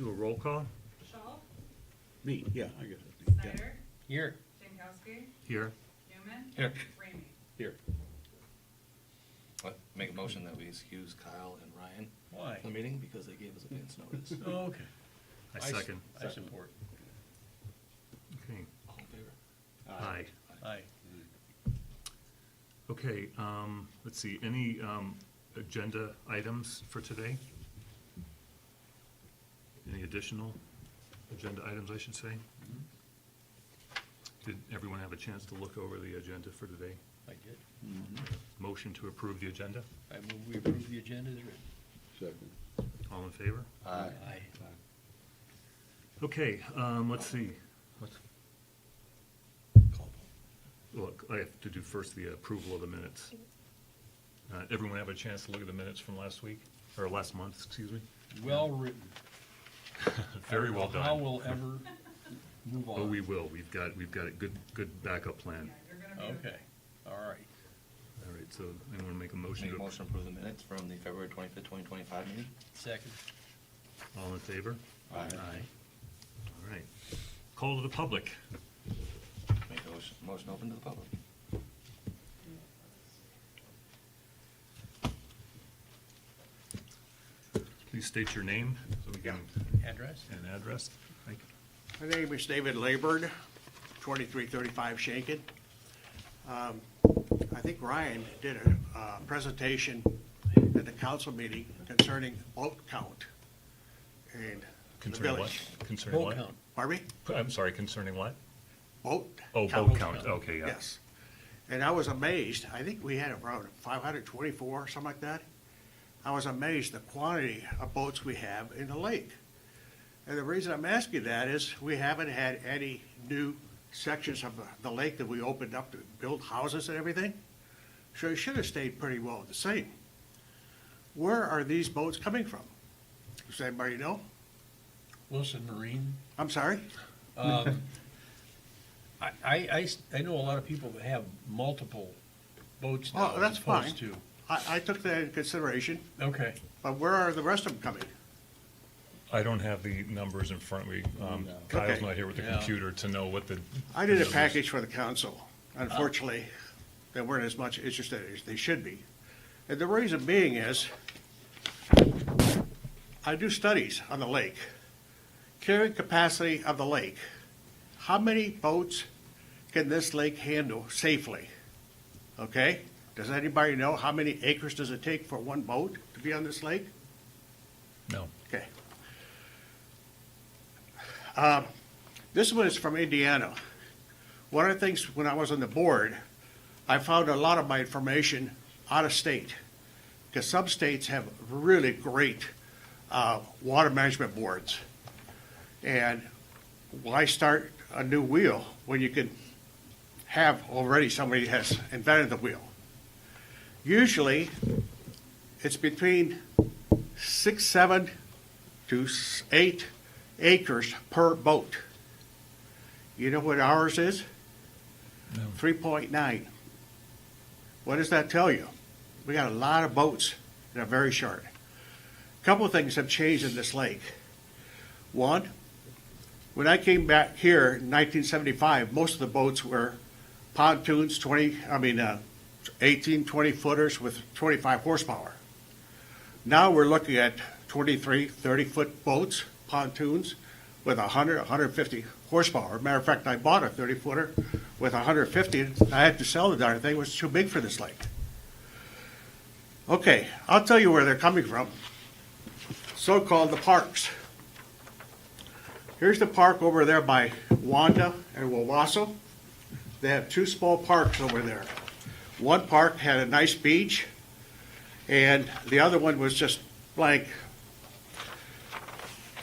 Do a roll call Shaw, Me, yeah, I guess. it's me, yeah. Snyder, Here. Jankowski, here. Newman. Here. Ramey. Here. Make a motion that we excuse Kyle and Ryan Why? from the meeting because they gave us advance notice. Oh, okay. I second. I support. Okay. All in favor? Aye. Aye. Okay, let's see, any agenda items for today? Any additional agenda items, I should say? Did everyone have a chance to look over the agenda for today? I did. Motion to approve the agenda? I move we approve the agenda as written. Second. All in favor? Aye. Okay, let's see. Look, I have to do first the approval of the minutes. Everyone have a chance to look at the minutes from last week, or last month, excuse me? Well written. Very well done. How we'll ever move on. Oh, we will. We've got a good backup plan. Yeah, you're gonna be. Okay, all right. All right, so anyone make a motion Make a to, motion to approve the minutes from the February 25th, 2025 meeting. Second. all in favor? Aye. All right. Call to the public. Make a motion open to the public. Please state your name so we can, Address? and address. Thank you. My name is David Laborn, 2335 Shankin. I think Ryan did a presentation at the council meeting concerning boat count and the Concerning what? village. Concerning Vote what? count. Pardon me? I'm sorry, concerning what? Boat Oh, count. vote count, okay, yeah. Yes. And I was amazed, I think we had around 524, something like that. I was amazed the quantity of boats we have in the lake. And the reason I'm asking that is we haven't had any new sections of the lake that we opened up to build houses and everything. So it should have stayed pretty well the same. Where are these boats coming from? Does anybody know? Wilson Marine. I'm sorry? I know a lot of people that have multiple boats now Oh, that's as opposed fine. I took that into consideration, to. Okay. but where are the rest of them coming? I don't have the numbers in front of me. Kyle's Okay. not here with the Yeah. computer to know what the. I did a numbers- package for the council. Unfortunately, they weren't as much interested as they should be. And the reason being is, I do studies on the lake. Carrying capacity of the lake. How many boats can this lake handle safely? Okay? Does anybody know how many acres does it take for one boat to be on this lake? No. Okay. This one is from Indiana. One of the things, when I was on the board, I found a lot of my information out of state. Because some states have really great water management boards. And why start a new wheel when you can have already somebody has invented the wheel? Usually, it's between 6, 7 to 8 acres per boat. You know what ours is? No. 3.9. What does that tell you? We got a lot of boats that are very short. A couple of things have changed in this lake. One, when I came back here in 1975, most of the boats were pontoons, 18, 20 footers with 25 horsepower. Now we're looking at 23, 30-foot boats, pontoons, with 100, 150 horsepower. Matter of fact, I bought a 30-footer with 150. I had to sell the darn thing. It was too big for this lake. Okay, I'll tell you where they're coming from. So-called the parks. Here's the park over there by Wanda and Wawaso. They have two small parks over there. One park had a nice beach, and the other one was just blank.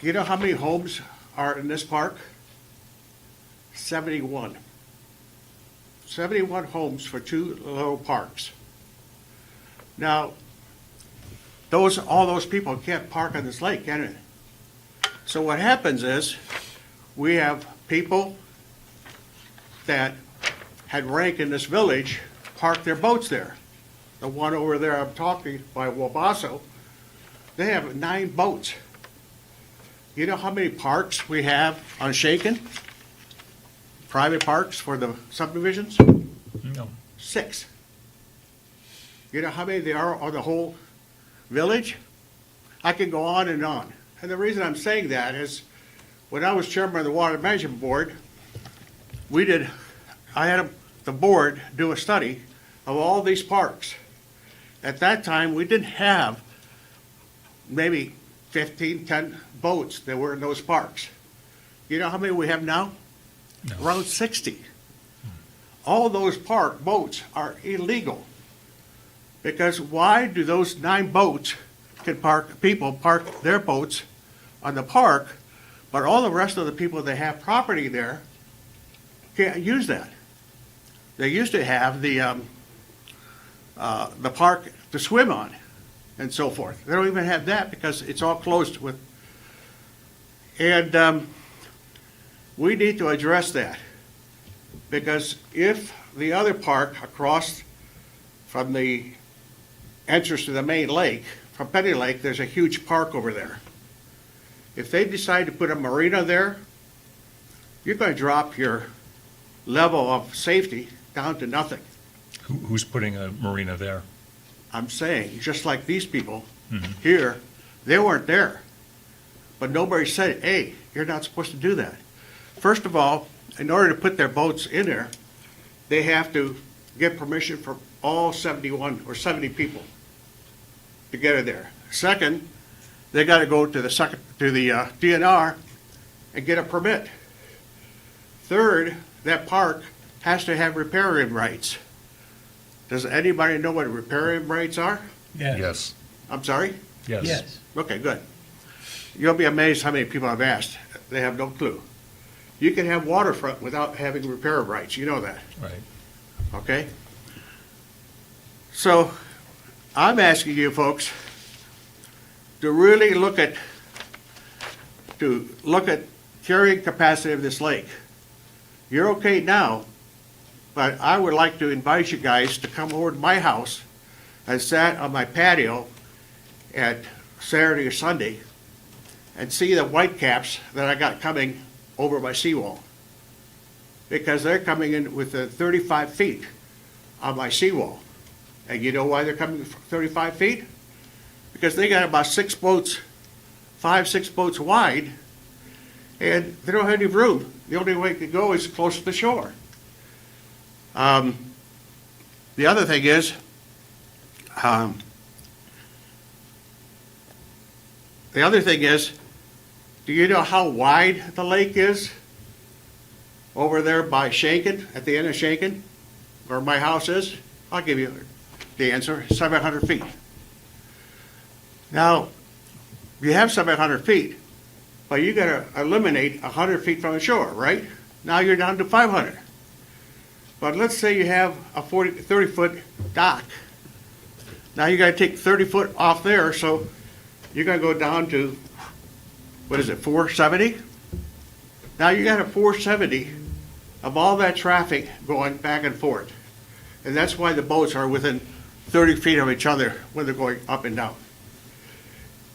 You know how many homes are in this park? 71. 71 homes for two little parks. Now, all those people can't park on this lake, can they? So what happens is, we have people that had rank in this village park their boats there. The one over there I'm talking by Wabasso, they have 9 boats. You know how many parks we have on Shaken? Private parks for the subdivisions? No. 6. You know how many there are on the whole village? I can go on and on. And the reason I'm saying that is, when I was chairman of the Water Management Board, I had the board do a study of all these parks. At that time, we didn't have maybe 15, 10 boats that were in those parks. You know how many we have now? No. Around 60. All those park boats are illegal. Because why do those 9 boats people park their boats on the park, but all the rest of the people that have property there can't use that? They used to have the park to swim on and so forth. They don't even have that because it's all closed with. And we need to address that, because if the other park across from the entrance to the main lake, from Penny Lake, there's a huge park over there. If they decide to put a marina there, you're going to drop your level of safety down to nothing. Who's putting a marina there? I'm saying, just like these people here, they weren't there. But nobody said, hey, you're not supposed to do that. First of all, in order to put their boats in there, they have to get permission from all 71 or 70 people to get it there. Second, they got to go to the DNR and get a permit. Third, that park has to have riparian rights. Does anybody know what riparian rights are? Yes. I'm sorry? Yes. Yes. Okay, good. You'll be amazed how many people I've asked. They have no clue. You can have waterfront without having riparian rights. You know that, Right. okay? So I'm asking you folks to really look at carrying capacity of this lake. You're okay now, but I would like to invite you guys to come over to my house and sit on my patio at Saturday or Sunday and see the whitecaps that I got coming over my seawall. Because they're coming in with 35 feet on my seawall. And you know why they're coming 35 feet? Because they got about 6 boats, 5, 6 boats wide, and they don't have any room. The only way to go is close to the shore. The other thing is, do you know how wide the lake is over there by Shaken, at the end of Shaken, where my house is? I'll give you the answer, 700 feet. Now, you have 700 feet, but you gotta eliminate 100 feet from the shore, right? Now you're down to 500. But let's say you have a 30-foot dock. Now you gotta take 30 foot off there, so you're gonna go down to, 470? Now you got a 470 of all that traffic going back and forth. And that's why the boats are within 30 feet of each other when they're going up and down.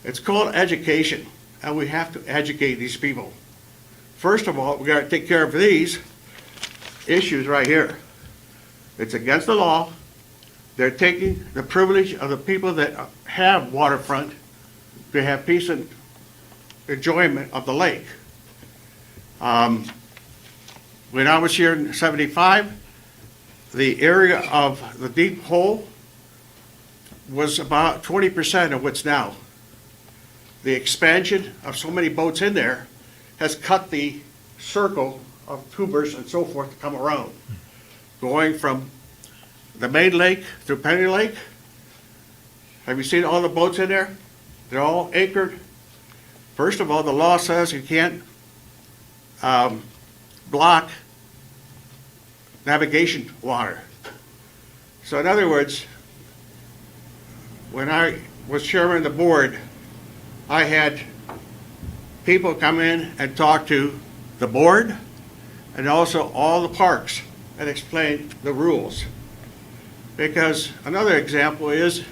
It's called education, and we have to educate these people. First of all, we gotta take care of these issues right here. It's against the law. They're taking the privilege of the people that have waterfront to have peace and enjoyment of the lake. When I was here in '75, the area of the deep hole was about 20% of what's now. The expansion of so many boats in there has cut the circle of tubers and so forth to come around. Going from the main lake through Penny Lake. Have you seen all the boats in there? They're all anchored. First of all, the law says you can't block navigation water. So in other words, when I was chairman of the board, I had people come in and talk to the board and also all the parks and explain the rules. Because another example is,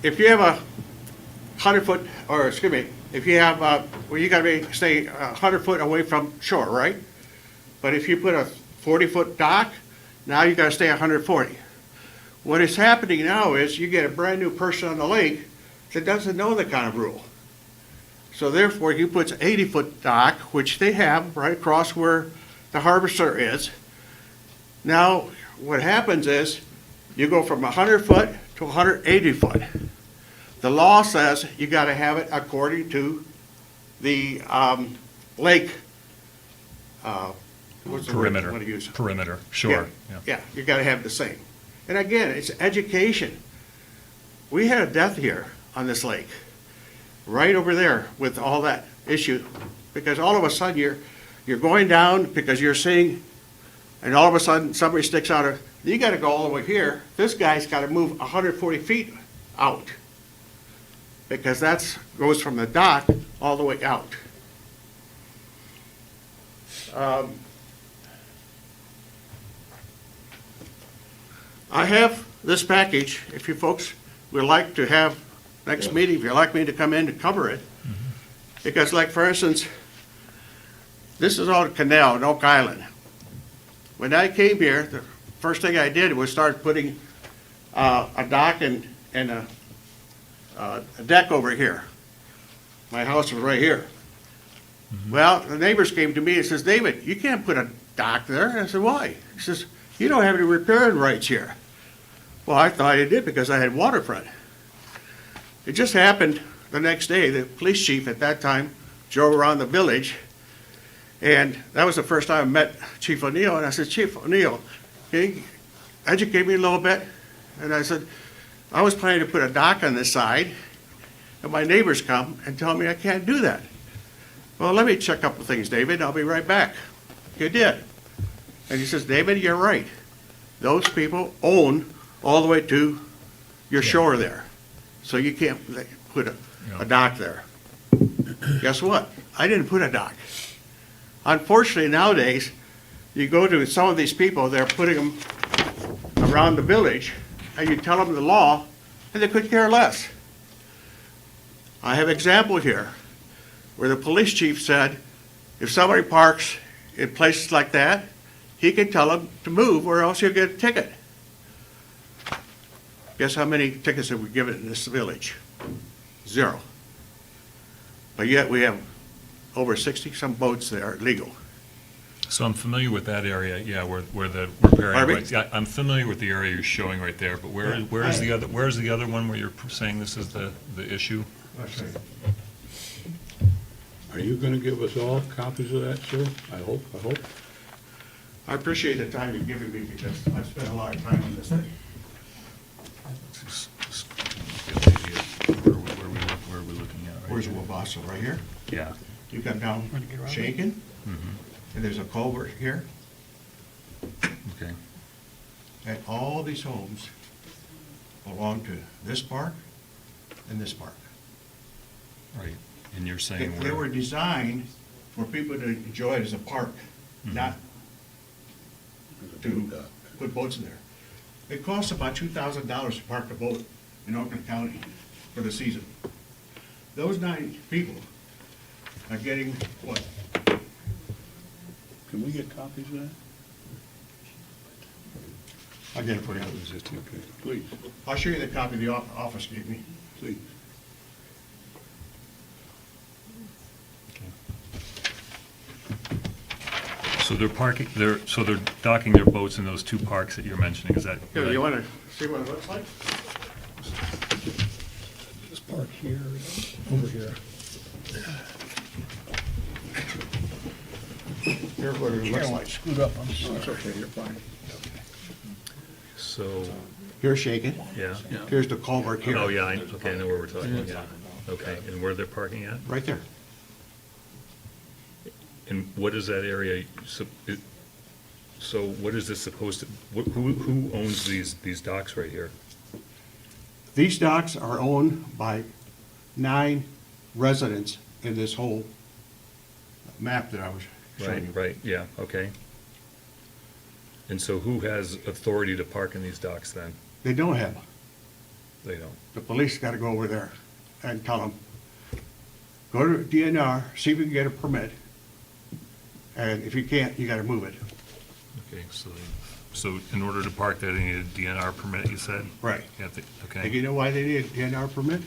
if you have a 100 foot, or excuse me, if you have, well, you gotta stay 100 foot away from shore, right? But if you put a 40-foot dock, now you gotta stay 140. What is happening now is you get a brand-new person on the lake that doesn't know the kind of rule. So therefore, he puts 80-foot dock, which they have right across where the harvester is. Now, what happens is, you go from 100 foot to 180 foot. The law says you gotta have it according to the, lake, what's the word I Perimeter, wanna use? perimeter, sure, yeah. Yeah, you gotta have the same. And again, it's education. We had a death here on this lake, right over there with all that issue. Because all of a sudden, you're going down because you're seeing, and all of a sudden, somebody sticks out you gotta go all the way here. This guy's gotta move 140 feet out. Because goes from the dock all the way out. I have this package, if you folks would like to have, next meeting, if you'd like me to come in to cover it. Because like, for instance, this is all canal in Oak Island. When I came here, the first thing I did was start putting a dock and a deck over here. My house was right here. Well, the neighbors came to me and says, David, you can't put a dock there. And I said, why? He says, you don't have any riparian rights here. Well, I thought I did because I had waterfront. It just happened the next day, the police chief at that time drove around the village, and that was the first time I met Chief O'Neill, and I said, Chief O'Neill, can you educate me a little bit? And I said, I was planning to put a dock on this side, and my neighbors come and tell me I can't do that. Well, let me check a couple things, David, I'll be right back. He did. And he says, David, you're right. Those people own all the way to your shore there. So you can't put a dock there. Guess what? I didn't put a dock. Unfortunately, nowadays, you go to some of these people, they're putting them around the village, and you tell them the law, and they could care less. I have an example here where the police chief said, if somebody parks in places like that, he can tell them to move or else he'll get a ticket. Guess how many tickets have we given in this village? 0. But yet we have over 60-some boats that are legal. So I'm familiar with that area, yeah, where the riparian Pardon me? rights. Yeah, I'm familiar with the area you're showing right there, but where is the other one where you're saying this is the issue? Are you gonna give us all copies of that, sir? I hope. I appreciate the time you've given me because I've spent a lot of time on this thing. Just get an idea of where we're looking at, right? Where's Wabasso? Right here? Yeah. You come down Shaken, and there's a culvert here, Okay. and all these homes belong to this park and this park. Right, and you're saying They were where, designed for people to enjoy it as a park, not to put boats in there. It costs about $2,000 to park a boat in Oakland County for the season. Those 9 people are getting what? Can we get copies of that? I'll get it for you. Okay, please, I'll show you the copy the office gave me. please. so they're docking their boats in those 2 parks that you're mentioning, is that? Here, right? you wanna see what it looks like? This part here, over here. Here's what it looks like. Screwed up, I'm Oh, sorry. it's okay, you're fine. So, Here's Shaken. yeah. Here's the culvert here. Oh, yeah, okay, I know where we're talking, yeah. Okay, and where they're parking at? Right there. And what is that area, so what is this supposed to, who owns these docks right here? These docks are owned by 9 residents in this whole map that I was showing you. Right, yeah, okay. And so who has authority to park in these docks then? They don't have. They don't. The police gotta go over there and tell them, go to DNR, see if you can get a permit. And if you can't, you gotta move it. Okay, so in order to park there, they need a DNR permit, you said? Right. You have to, And okay. you know why they need a DNR permit?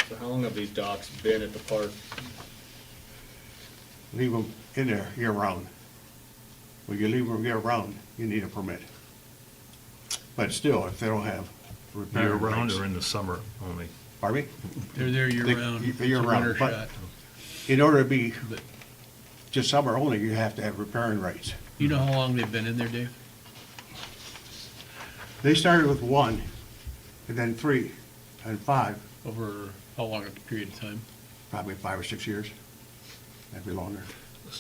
So how long have these docks been at the park? Leave them in there year-round. When you leave them year-round, you need a permit. But still, if they don't have repair Year-round rights. or in the summer only? Pardon me? They're there year-round. It's a Year-round, winter but shot. in order to be But just summer only, you have to have repairing rights. you know how long they've been in there, Dave? They started with 1, and then 3, and 5, Over how long a period of time? probably 5 or 6 years, maybe longer.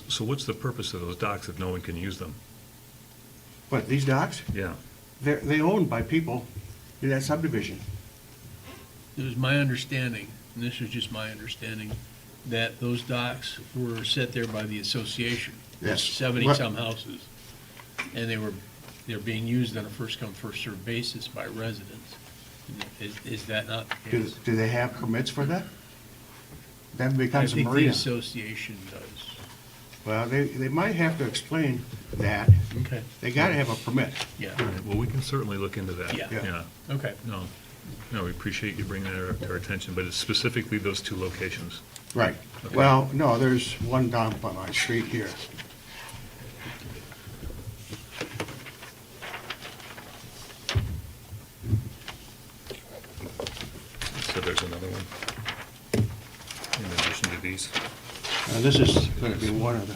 So what's the purpose of those docks if no one can use them? But these docks, Yeah, they owned by people in that subdivision. It was my understanding, and this was just my understanding, that those docks were set there by the association. Yes. 70-some houses. And they're being used on a first-come, first-served basis by residents. Is that not the Do, case? do they have permits for that? That I becomes a think the marina. association does. Well, they might have to explain that. Okay. They gotta have a permit. Yeah, all right, well, we can certainly look into that. Yeah. Yeah. okay. No, we appreciate you bringing that to our attention, but it's specifically those two locations. Right. Okay. Well, no, there's one down by my street here. So there's another one in addition to these. This is gonna be one of the,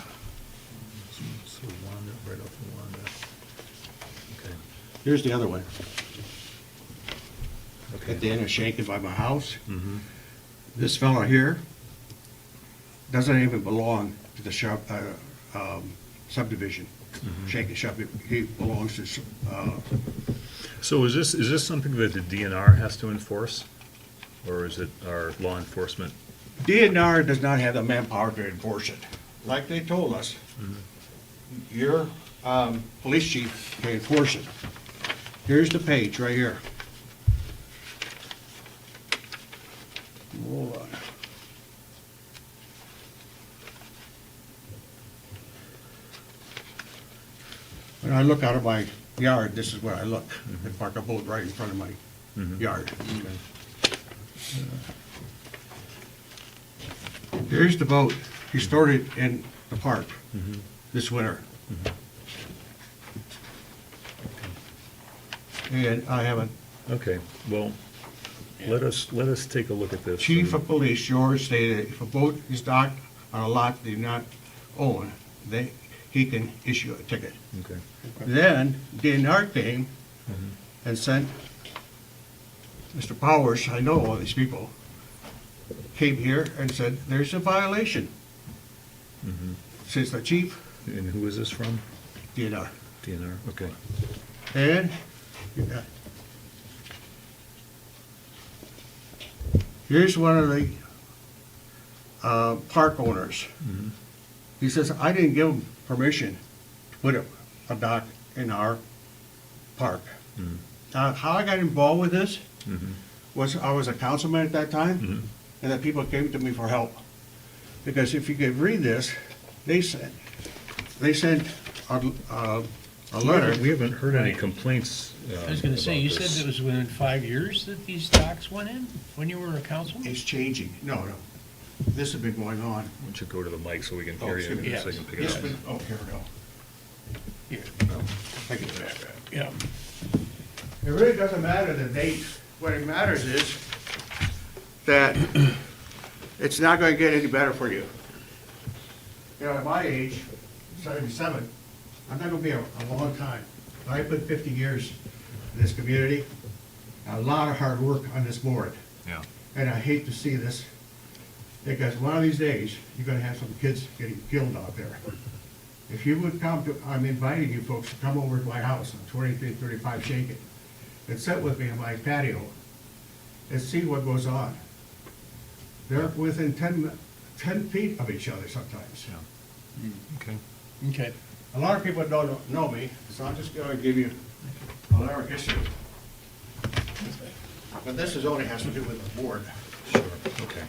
So Wanda, right off of Wanda. Okay. here's the other one. Okay. At the end of Shankin by my house. Mhm. This fellow here doesn't even belong to the subdivision. Shankin subdivision, he belongs to, So is this something that the DNR has to enforce? Or is it our law enforcement? DNR does not have the manpower to enforce it. Like they told us, your police chief can enforce it. Here's the page right here. Hold on. When I look out of my yard, this is where I look. I park a boat right in front of my yard. Here's the boat. He stored it in the park this winter. And I have a Okay, well, let us take a look at this. chief of police, George, stated if a boat is docked on a lot they do not own, he can issue a ticket. Okay. Then DNR came and sent Mr. Powers, I know all these people, came here and said, there's a violation. Says the chief, And who is this from? DNR. DNR, okay. And here's one of the park owners. He says, I didn't give him permission to put a dock in our park. How I got involved with this was I was a councilman at that time, and the people came to me for help. Because if you could read this, they sent a letter. We haven't heard any complaints. I was gonna say, about you this. said it was within 5 years that these docks went in, when you were a councilman? It's changing. No. This has been going on. Why don't you go to the mic so we can Oh, hear excuse you, me. so you can pick It's it up. been, oh, here we go. Here, Thank you for that. yeah. It really doesn't matter the date. What it matters is that it's not gonna get any better for you. You know, at my age, 77, I'm not gonna be a long time. I put 50 years in this community, a lot of hard work on this board. Yeah. And I hate to see this, because one of these days, you're gonna have some kids getting killed out there. If you would come to, I'm inviting you folks to come over to my house on 2335 Shankin and sit with me on my patio and see what goes on. They're within 10 feet of each other sometimes. Okay. Okay. A lot of people don't know me, so I'm just gonna give you a little history. But this only has to do with the board. Sure, okay.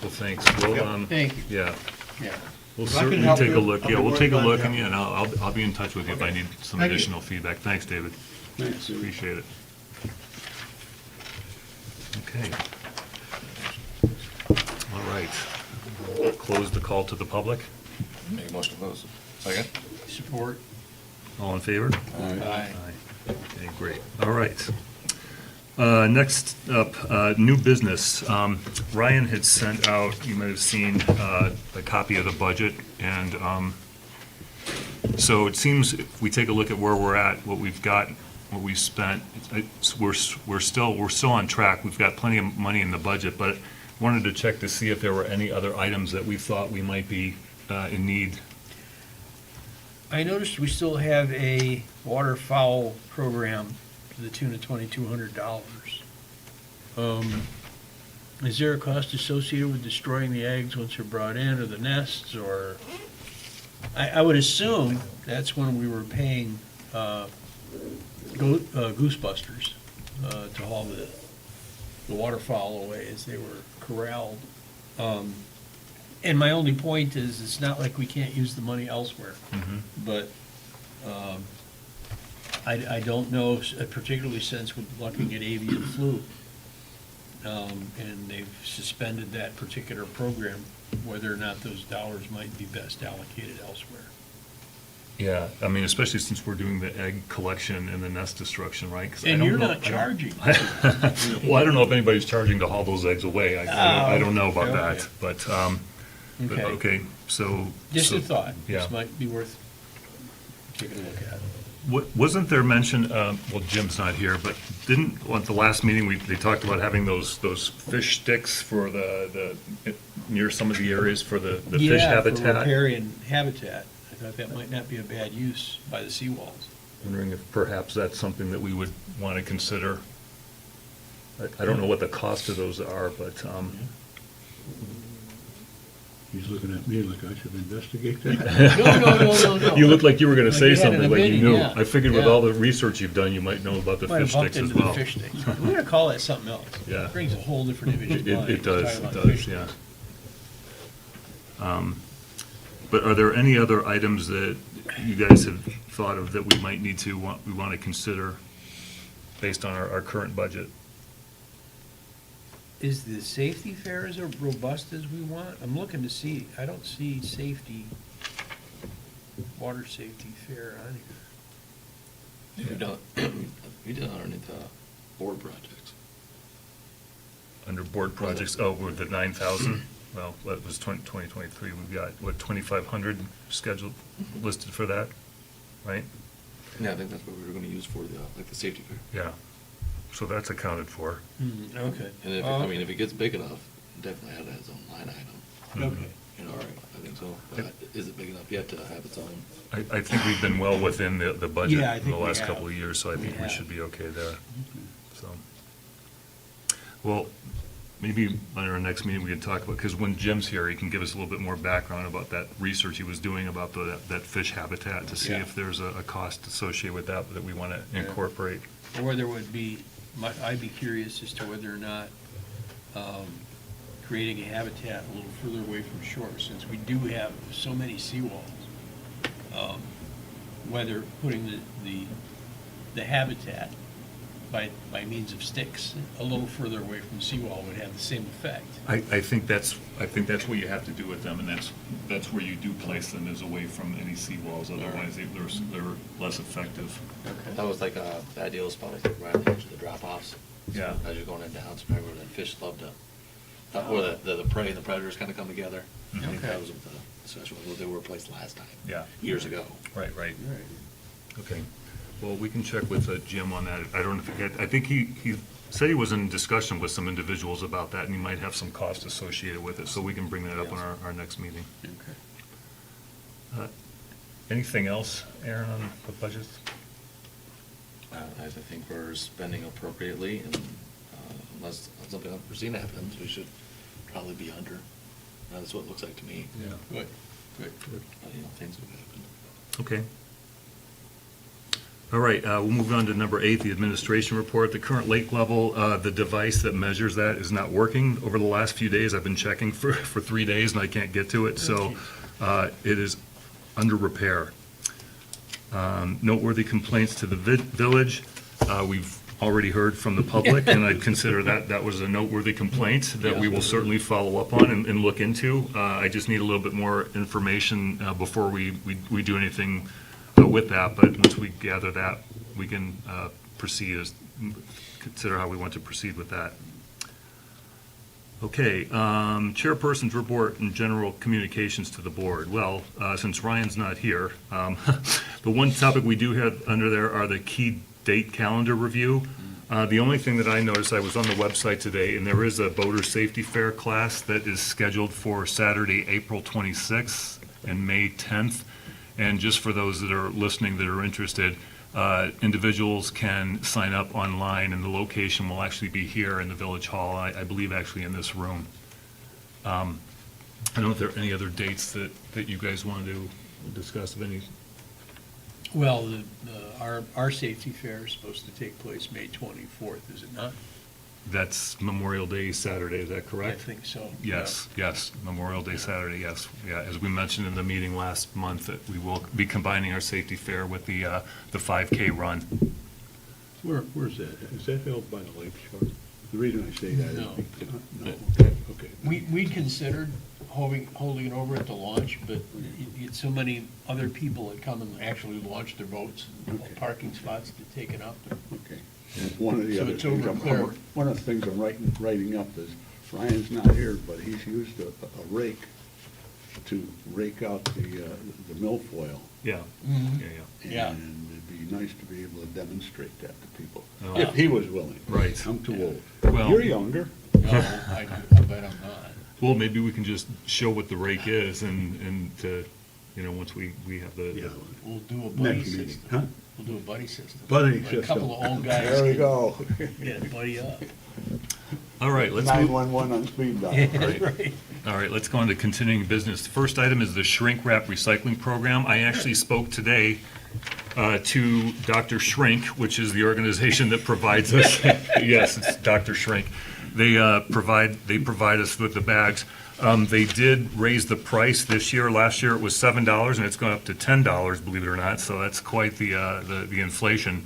Well, thanks. We'll, Yep. Thank you. yeah, Yeah. we'll If I can certainly help take a you, look. I'll Yeah, be we'll more take a than look, glad to and I'll be in touch with you if I need some Thank you. additional feedback. Thanks, David. Thanks, David. Appreciate it. Okay. All right. We'll close the call to the public. Make a motion to close. Second? Support. All in favor? Aye. Okay, great. All right. Next up, new business. Ryan had sent out, you might have seen a copy of the budget, and so it seems if we take a look at where we're at, what we've got, what we've spent, we're still on track. We've got plenty of money in the budget, but wanted to check to see if there were any other items that we thought we might be in need. I noticed we still have a waterfowl program to the tune of $2,200. Is there a cost associated with destroying the eggs once they're brought in, or the nests, or? I would assume that's when we were paying Goosebusters to haul the waterfowl away as they were corralled. And my only point is, it's not like we can't use the money elsewhere. But I don't know, particularly since we're looking at avian flu, and they've suspended that particular program, whether or not those dollars might be best allocated elsewhere. Yeah, I mean, especially since we're doing the egg collection and the nest destruction, right? 'Cause I And don't you're know- not I don't- charging. Well, I don't know if anybody's charging to haul those eggs away. I don't know about okay. that, but, Okay, okay, so. just so- a thought. Yeah. This might be worth taking a look at. Wasn't there mention, well, Jim's not here, but didn't, at the last meeting, they talked about having those fish sticks for near some of the areas for the fish Yeah, for habitat? riparian habitat. I thought that might not be a bad use by the seawalls. Wondering if perhaps that's something that we would want to consider. I don't know what the cost of those are, but, He's looking at me like I should investigate that. No. you look like you were going to Like say you had an something, like you opinion, knew. yeah. I figured with Yeah. all the research you've done, you might know about the Might fish have bumped sticks as into the well. fish sticks. We're gonna call that something else. Yeah. It brings a whole different image It to mind. it does, Talking it about does, fish yeah. sticks. But are there any other items that you guys have thought of that we might need to, we want to consider based on our current budget? Is the safety fair as robust as we want? I'm looking to see, I don't see water safety fair on here. We did underneath board projects. Under board projects, oh, with the 9,000? Well, that was 2023, we've got, what, 2,500 scheduled, listed for that, right? Yeah, I think that's what we were gonna use for the safety fair. Yeah, so that's accounted for. Okay. And if, I mean, if it gets big enough, definitely have to have its own line item. Okay. You know, I think so. But is it big enough yet to have its own? I think we've been well within the budget Yeah, I in think the we last have. couple of years, so I We think we have. should be okay there, so. Well, maybe at our next meeting, we can talk about, because when Jim's here, he can give us a little bit more background about that research he was doing about that fish habitat, to see Yeah. if there's a cost associated with that we want to Yeah. incorporate. Or there would be, I'd be curious as to whether or not creating a habitat a little further away from shore, since we do have so many seawalls. Whether putting the habitat by means of sticks a little further away from seawall would have the same effect. I think that's what you have to do with them, and that's where you do place them, is away from any seawalls, otherwise they're less effective. That was like the ideal spot, I think, right on the edge of the drop-offs. Yeah. As you're going in down, so remember that fish love to, where the prey and the predators kind of come together. I think Okay. that was what especially what they were placed last time. Yeah. Years ago. Right. Okay, well, we can check with Jim on that. I don't know if, I think he said he was in discussion with some individuals about that, and he might have some cost associated with it, so we can bring that up on our next meeting. Okay. Anything else, Aaron, on the budget? I think we're spending appropriately, and unless something unforeseen happens, we should probably be under. That's what it looks like to me. Yeah. Good. But, things have happened. Okay. All right, we'll move on to number 8, the administration report. The current lake level, the device that measures that is not working. Over the last few days, I've been checking for 3 days and I can't get to it, so it is under repair. Noteworthy complaints to the village. We've already heard from the public, and I'd consider that was a noteworthy complaint that we will certainly follow up on and look into. I just need a little bit more information before we do anything with that, but once we gather that, we can consider how we want to proceed with that. Okay, chairperson's report and general communications to the board. Well, since Ryan's not here, the one topic we do have under there are the key date calendar review. The only thing that I noticed, I was on the website today, and there is a boater safety fair class that is scheduled for Saturday, April 26th and May 10th. And just for those that are listening that are interested, individuals can sign up online, and the location will actually be here in the Village Hall, I believe actually in this room. I don't know if there are any other dates that you guys want to discuss of any. Well, our safety fair is supposed to take place May 24th, is it not? That's Memorial Day Saturday, is that I correct? think so. Yes, Memorial Day Saturday, yes. Yeah, as we mentioned in the meeting last month, that we will be combining our safety fair with the 5K run. Where's that? Is that held by the lake shore? The reason I say that is. No. No, okay. We considered holding it over at the launch, but you get so many other people that come and actually launch their boats, and Okay. parking spots get taken up. Okay. And one of the So other it's things, over clear. one of the things I'm writing up is, Ryan's not here, but he's used a rake to rake out the milfoil. Yeah, Mhm. Yeah. And it'd be nice to be able to demonstrate that to people, Oh. if he was willing. Right. I'm too old. Well- You're younger. No, I bet I'm not. well, maybe we can just show what the rake is and once we have Yeah. the, We'll do a buddy Next meeting, system. huh? We'll do a buddy system. Buddy A system. couple of old guys. There we can go. Get a buddy up. all right, let's move. 911 on speed dial. Right. All right, let's go on to continuing business. The first item is the shrink wrap recycling program. I actually spoke today to Dr. Shrink, which is the organization that provides us. Yes, it's Dr. Shrink. They provide us with the bags. They did raise the price this year. Last year it was $7, and it's gone up to $10, believe it or not. So that's quite the inflation.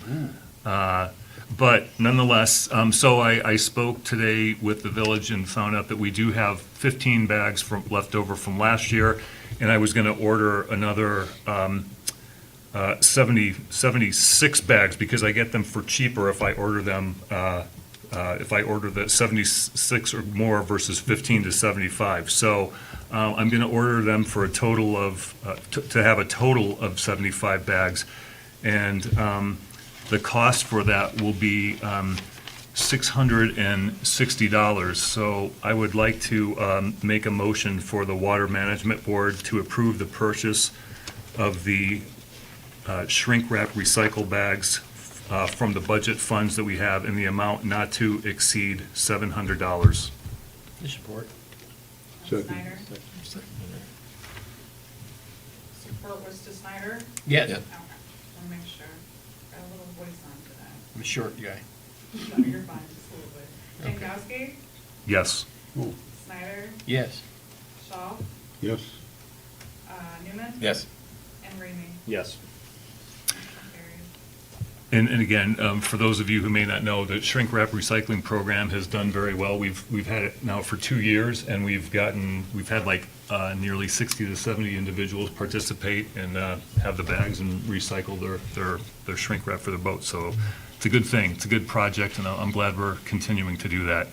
But nonetheless, so I spoke today with the village and found out that we do have 15 bags left over from last year, and I was going to order another 76 bags because I get them for cheaper if I order them. If I order the 76 or more versus 15 to 75. So I'm going to order them for a total of, to have a total of 75 bags. And the cost for that will be $660. So I would like to make a motion for the Water Management Board to approve the purchase of the shrink wrap recycle bags from the budget funds that we have in the amount not to exceed $700. Support. Second. Snyder? Support was to Snyder? Yes, Yeah. Okay, want to make sure. Got a little voice on today. I'm a short guy. No, you're fine, just a little bit. Jankowski? Yes. Snyder? Yes. Shaw? Yes. Newman? Yes. And Ramey? Yes. Motion carries. And again, for those of you who may not know, the shrink wrap recycling program has done very well. We've had it now for 2 years, and we've had like nearly 60 to 70 individuals participate and have the bags and recycle their shrink wrap for their boats. So it's a good thing. It's a good project, and I'm glad we're continuing to do that.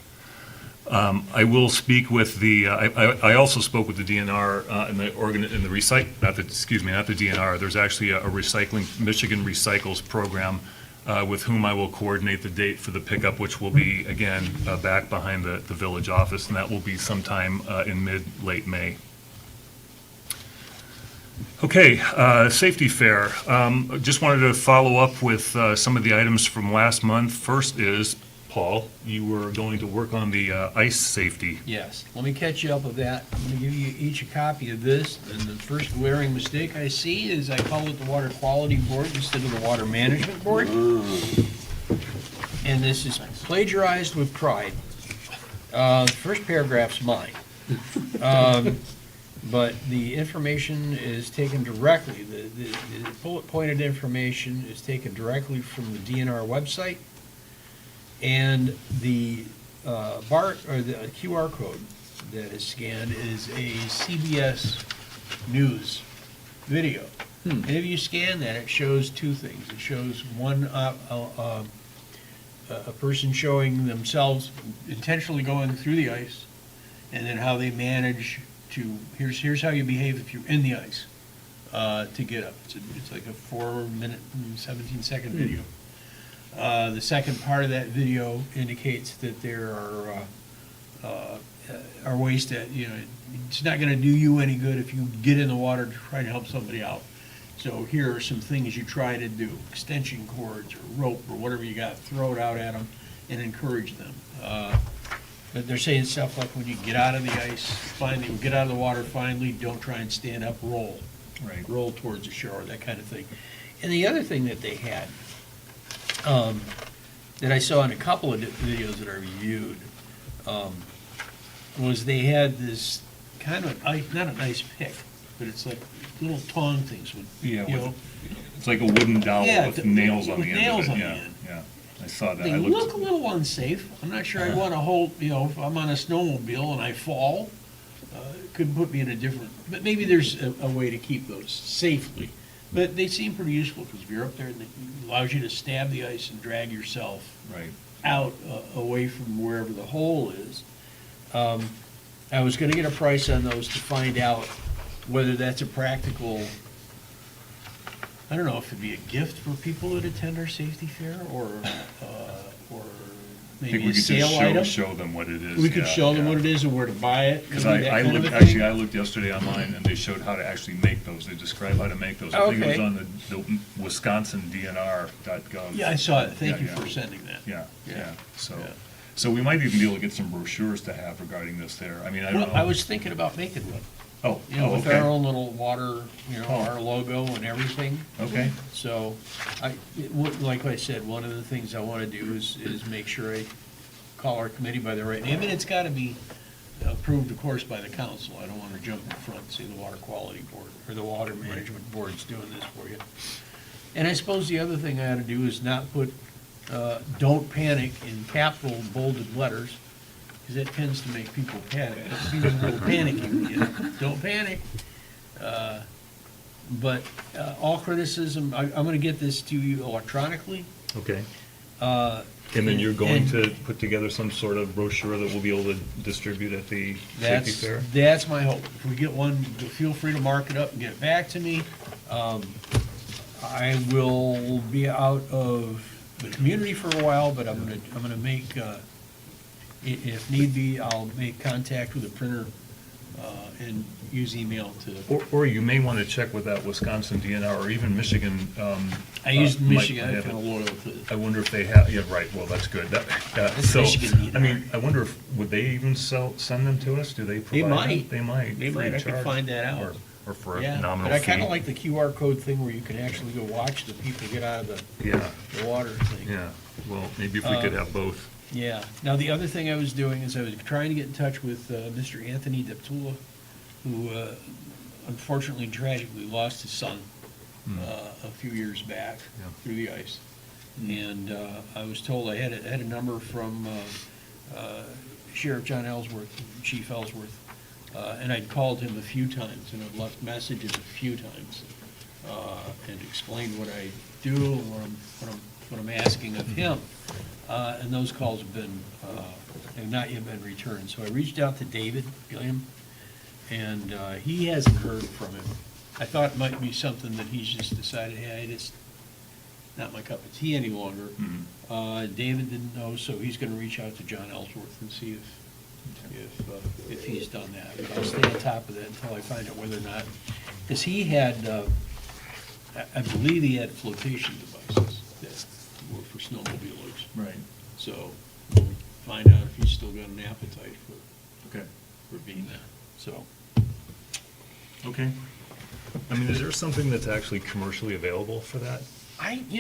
I will speak with the, I also spoke with the DNR and the not the DNR, there's actually a recycling, Michigan Recycles program with whom I will coordinate the date for the pickup, which will be, again, back behind the village office, and that will be sometime in late May. Okay, safety fair. Just wanted to follow up with some of the items from last month. First is, Paul, you were going to work on the ice safety. Yes, let me catch you up with that. I'm gonna give you each a copy of this, and the first glaring mistake I see is I call it the Water Quality Board instead of the Water Management Board. And this is plagiarized with pride. The first paragraph's mine. But the information is taken directly, the bullet pointed information is taken directly from the DNR website. And the or the QR code that is scanned is a CBS News video. And if you scan that, it shows two things. It shows one, a person showing themselves intentionally going through the ice, and then how they manage to, here's how you behave if you're in the ice, to get up. It's like a 4-minute and 17-second video. The second part of that video indicates that there are ways that, you know, it's not gonna do you any good if you get in the water to try to help somebody out. So here are some things you try to do, extension cords or rope or whatever you got, throw it out at them and encourage them. But they're saying stuff like when you get out of the ice, finally, get out of the water finally, don't try and stand up, roll. Right. Roll towards the shore, that kind of thing. And the other thing that they had, that I saw in a couple of videos that I reviewed, was they had this kind of, not a nice pick, but it's like little tong things with, Yeah, you know, it's like a wooden dowel Yeah, with nails on with the end nails of on it, the yeah, end. yeah. I saw that. they I look a looked, little unsafe. I'm not sure I'd want to hold, you know, if I'm on a snowmobile and I fall, it could put me in a different, but maybe there's a way to keep those safely. But they seem pretty useful, because if you're up there, it allows you to stab the ice and drag yourself right. out away from wherever the hole is. I was gonna get a price on those to find out whether that's a practical, I don't know if it'd be a gift for people that attend our safety fair, or I think maybe we a could sale just item. show them what it is. We could yeah, show them yeah. what it is and where to buy it. Because maybe that I kind of looked, a thing. actually, I looked yesterday online, and they showed how to actually make those. They describe how to make those. I think it was Okay. on the wisconsindnr.gov. Yeah, I saw it. Thank Yeah, you yeah. for sending that. Yeah, Yeah. yeah, so, Yeah. so we might even be able to get some brochures to have regarding this there. I mean, I don't know. Well, I was thinking about making one, Oh, you know, oh, with okay, our own little water, you know, Oh. our logo and everything. okay, So, like I said, one of the things I want to do is make sure I call our committee by the right name, and it's got to be approved, of course, by the council. I don't want to jump in front and say the Water Quality Board or the Water Management Board's doing this for you. And I suppose the other thing I ought to do is not put, "Don't panic" in capital bolded letters, because that tends to make people panic. People a little panicky when you, don't panic. But all criticism, I'm going to get this to you electronically. okay. Uh, And then you're going and to put together some sort of brochure that we'll be able to distribute at the safety That's, fair? that's my hope. If we get one, feel free to mark it up and get it back to me. I will be out of the community for a while, but I'm gonna make, if need be, I'll make contact with the printer and use email to. Or you may want to check with that Wisconsin DNR or even Michigan. I used might Michigan, I'm have kind it. of loyal to it. I wonder if they have, yeah, right, well, that's good. It's So, Michigan I mean, I wonder if, would they even send them to us? Do they provide them? might. They might. They free might. of I could charge. find that out. Or for a Yeah, nominal but I fee. kind of like the QR code thing where you can actually go watch the people get out of Yeah, the water thing. yeah, well, maybe if we could have both. Yeah. Now, the other thing I was doing is I was trying to get in touch with Mr. Anthony Deptula, who unfortunately tragically lost his son a few years back Yeah. through the ice. And I was told I had a number from Sheriff John Ellsworth, Chief Ellsworth, and I'd called him a few times, and I'd left messages a few times, and explained what I do and what I'm asking of him. And those calls have not yet been returned. So I reached out to David Gilliam, and he hasn't heard from him. I thought it might be something that he's just decided, hey, it's not my cup of tea any longer. David didn't know, so he's gonna reach out to John Ellsworth and see if he's done that. But I'll stay on top of that until I find out whether or not, because he had, I believe he had flotation devices that were for snowmobilers. Right. So find out if he's still got an appetite Okay. for being there, so. Okay. I mean, is there something that's actually commercially available for that? I've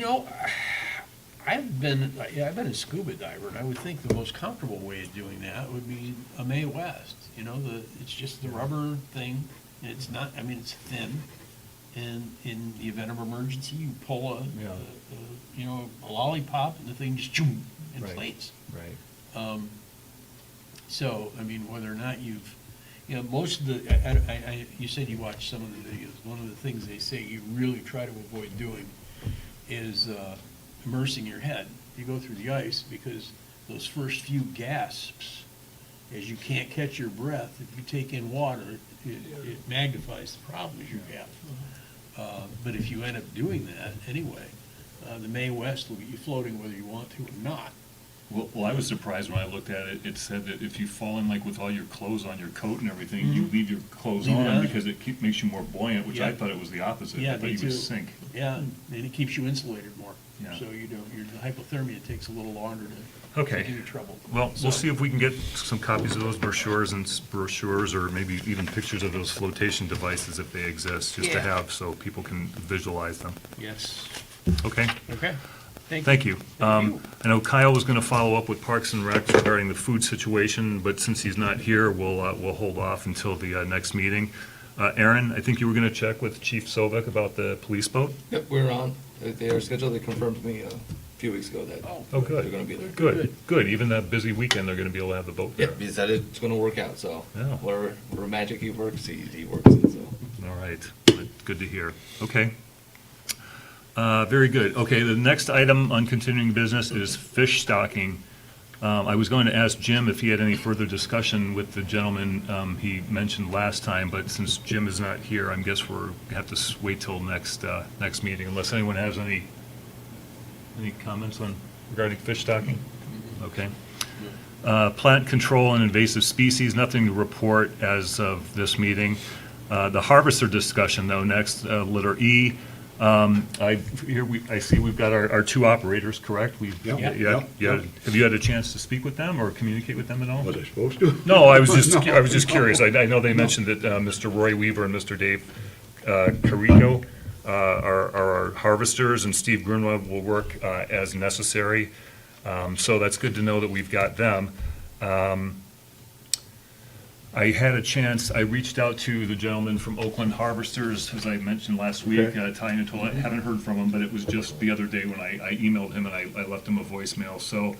been a scuba diver, and I would think the most comfortable way of doing that would be a Mae West. It's just the rubber thing, and it's not, I mean, it's thin, and in the event of emergency, you pull a lollipop, and the thing just choom, Right. inflates. Right. So, I mean, whether or not most of the, you said you watched some of the videos. One of the things they say you really try to avoid doing is immersing your head. You go through the ice because those first few gasps, as you can't catch your breath, if you take in water, it magnifies the problem as you gasp. But if you end up doing that anyway, the Mae West will get you floating whether you want to or not. Well, I was surprised when I looked at it. It said that if you fall in like with all your clothes on, your coat and everything, you leave your clothes Leave it on on. because it makes you more buoyant, which I Yeah. thought it was the opposite. Yeah, I thought me you would too. sink. Yeah, and it keeps you insulated more. Yeah. So you don't, your hypothermia takes a little longer to Okay. give you trouble. Well, we'll So- see if we can get some copies of those brochures, or maybe even pictures of those flotation devices if they exist, just to Yeah. have so people can visualize them. Yes. Okay? Okay. Thank you. Thank you. I know Kyle was going to follow up with Parks and Rec regarding the food situation, but since he's not here, we'll hold off until the next meeting. Aaron, I think you were going to check with Chief Sovik about the police boat? Yep, we're on. They are scheduled. They confirmed to me a few weeks ago that Oh, good. they're gonna be there. Good. Even that busy weekend, they're going to be able to have the boat there. Yep, he said it's gonna work out, so. Yeah. Where magic he works, he works it, so. All right, good to hear. Okay. Very good. Okay, the next item on continuing business is fish stocking. I was going to ask Jim if he had any further discussion with the gentleman he mentioned last time, but since Jim is not here, I guess we're have to wait till next meeting, unless anyone has any comments regarding fish stocking? Okay. Plant control and invasive species, nothing to report as of this meeting. The harvester discussion, though, next, letter E. I see we've got our two operators, correct? Yep. Yeah. Have you had a chance to speak with them or communicate with them at all? Was I supposed to? No, I was just, No. I was just curious. I know they mentioned that Mr. Roy Weaver and Mr. Dave Carrico are our harvesters, and Steve Grunwald will work as necessary. So that's good to know that we've got them. I had a chance, I reached out to the gentleman from Oakland Harvesters, as I mentioned last week, Okay. Ty Natola. I haven't heard from him, but it was just the other day when I emailed him and I left him a voicemail. So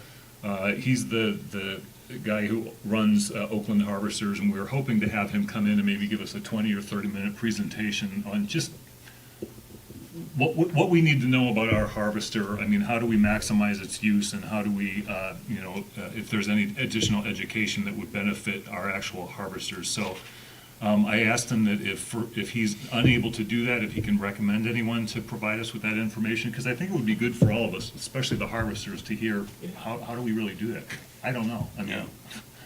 he's the guy who runs Oakland Harvesters, and we were hoping to have him come in and maybe give us a 20 or 30-minute presentation on just what we need to know about our harvester. I mean, how do we maximize its use, and how do we, if there's any additional education that would benefit our actual harvesters. So I asked him that if he's unable to do that, if he can recommend anyone to provide us with that information, because I think it would be good for all of us, especially the harvesters, to hear how do we really do that? I don't know. I mean, Yeah.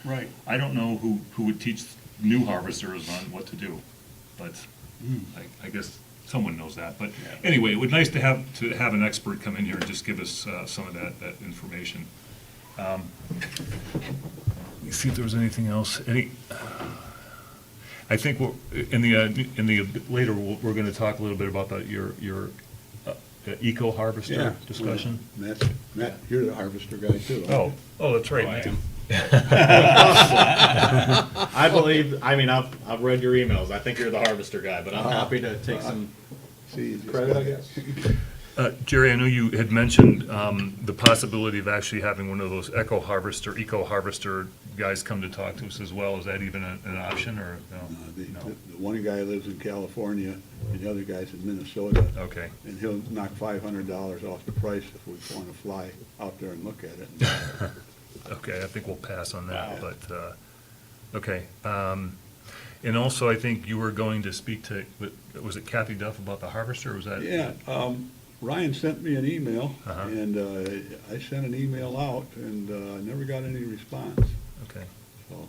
Right. I don't know who would teach new harvesters on what to do, but I guess someone knows that. But anyway, it would be nice to have an expert come in here and just give us some of that information. Let me see if there was anything else. I think in the later we're going to talk a little bit about your eco harvester discussion. Matt, you're the harvester guy too. Oh, that's right. Matt. I believe, I've read your emails. I think you're the harvester guy, but I'm happy to take some See, you just credit, I got- guess. Jerry, I know you had mentioned the possibility of actually having one of those eco harvester guys come to talk to us as well. Is that even an option, or The no? the one guy lives in California, and the other guy's in Minnesota. Okay, And he'll knock $500 off the price if we want to fly out there and look at it. okay, I think we'll pass on that, but, okay. And also, I think you were going to speak to, was it Kathy Duff about the harvester, or was that? Yeah, Ryan sent me an email, Uh-huh. and I sent an email out, and I never got any response, Okay, so.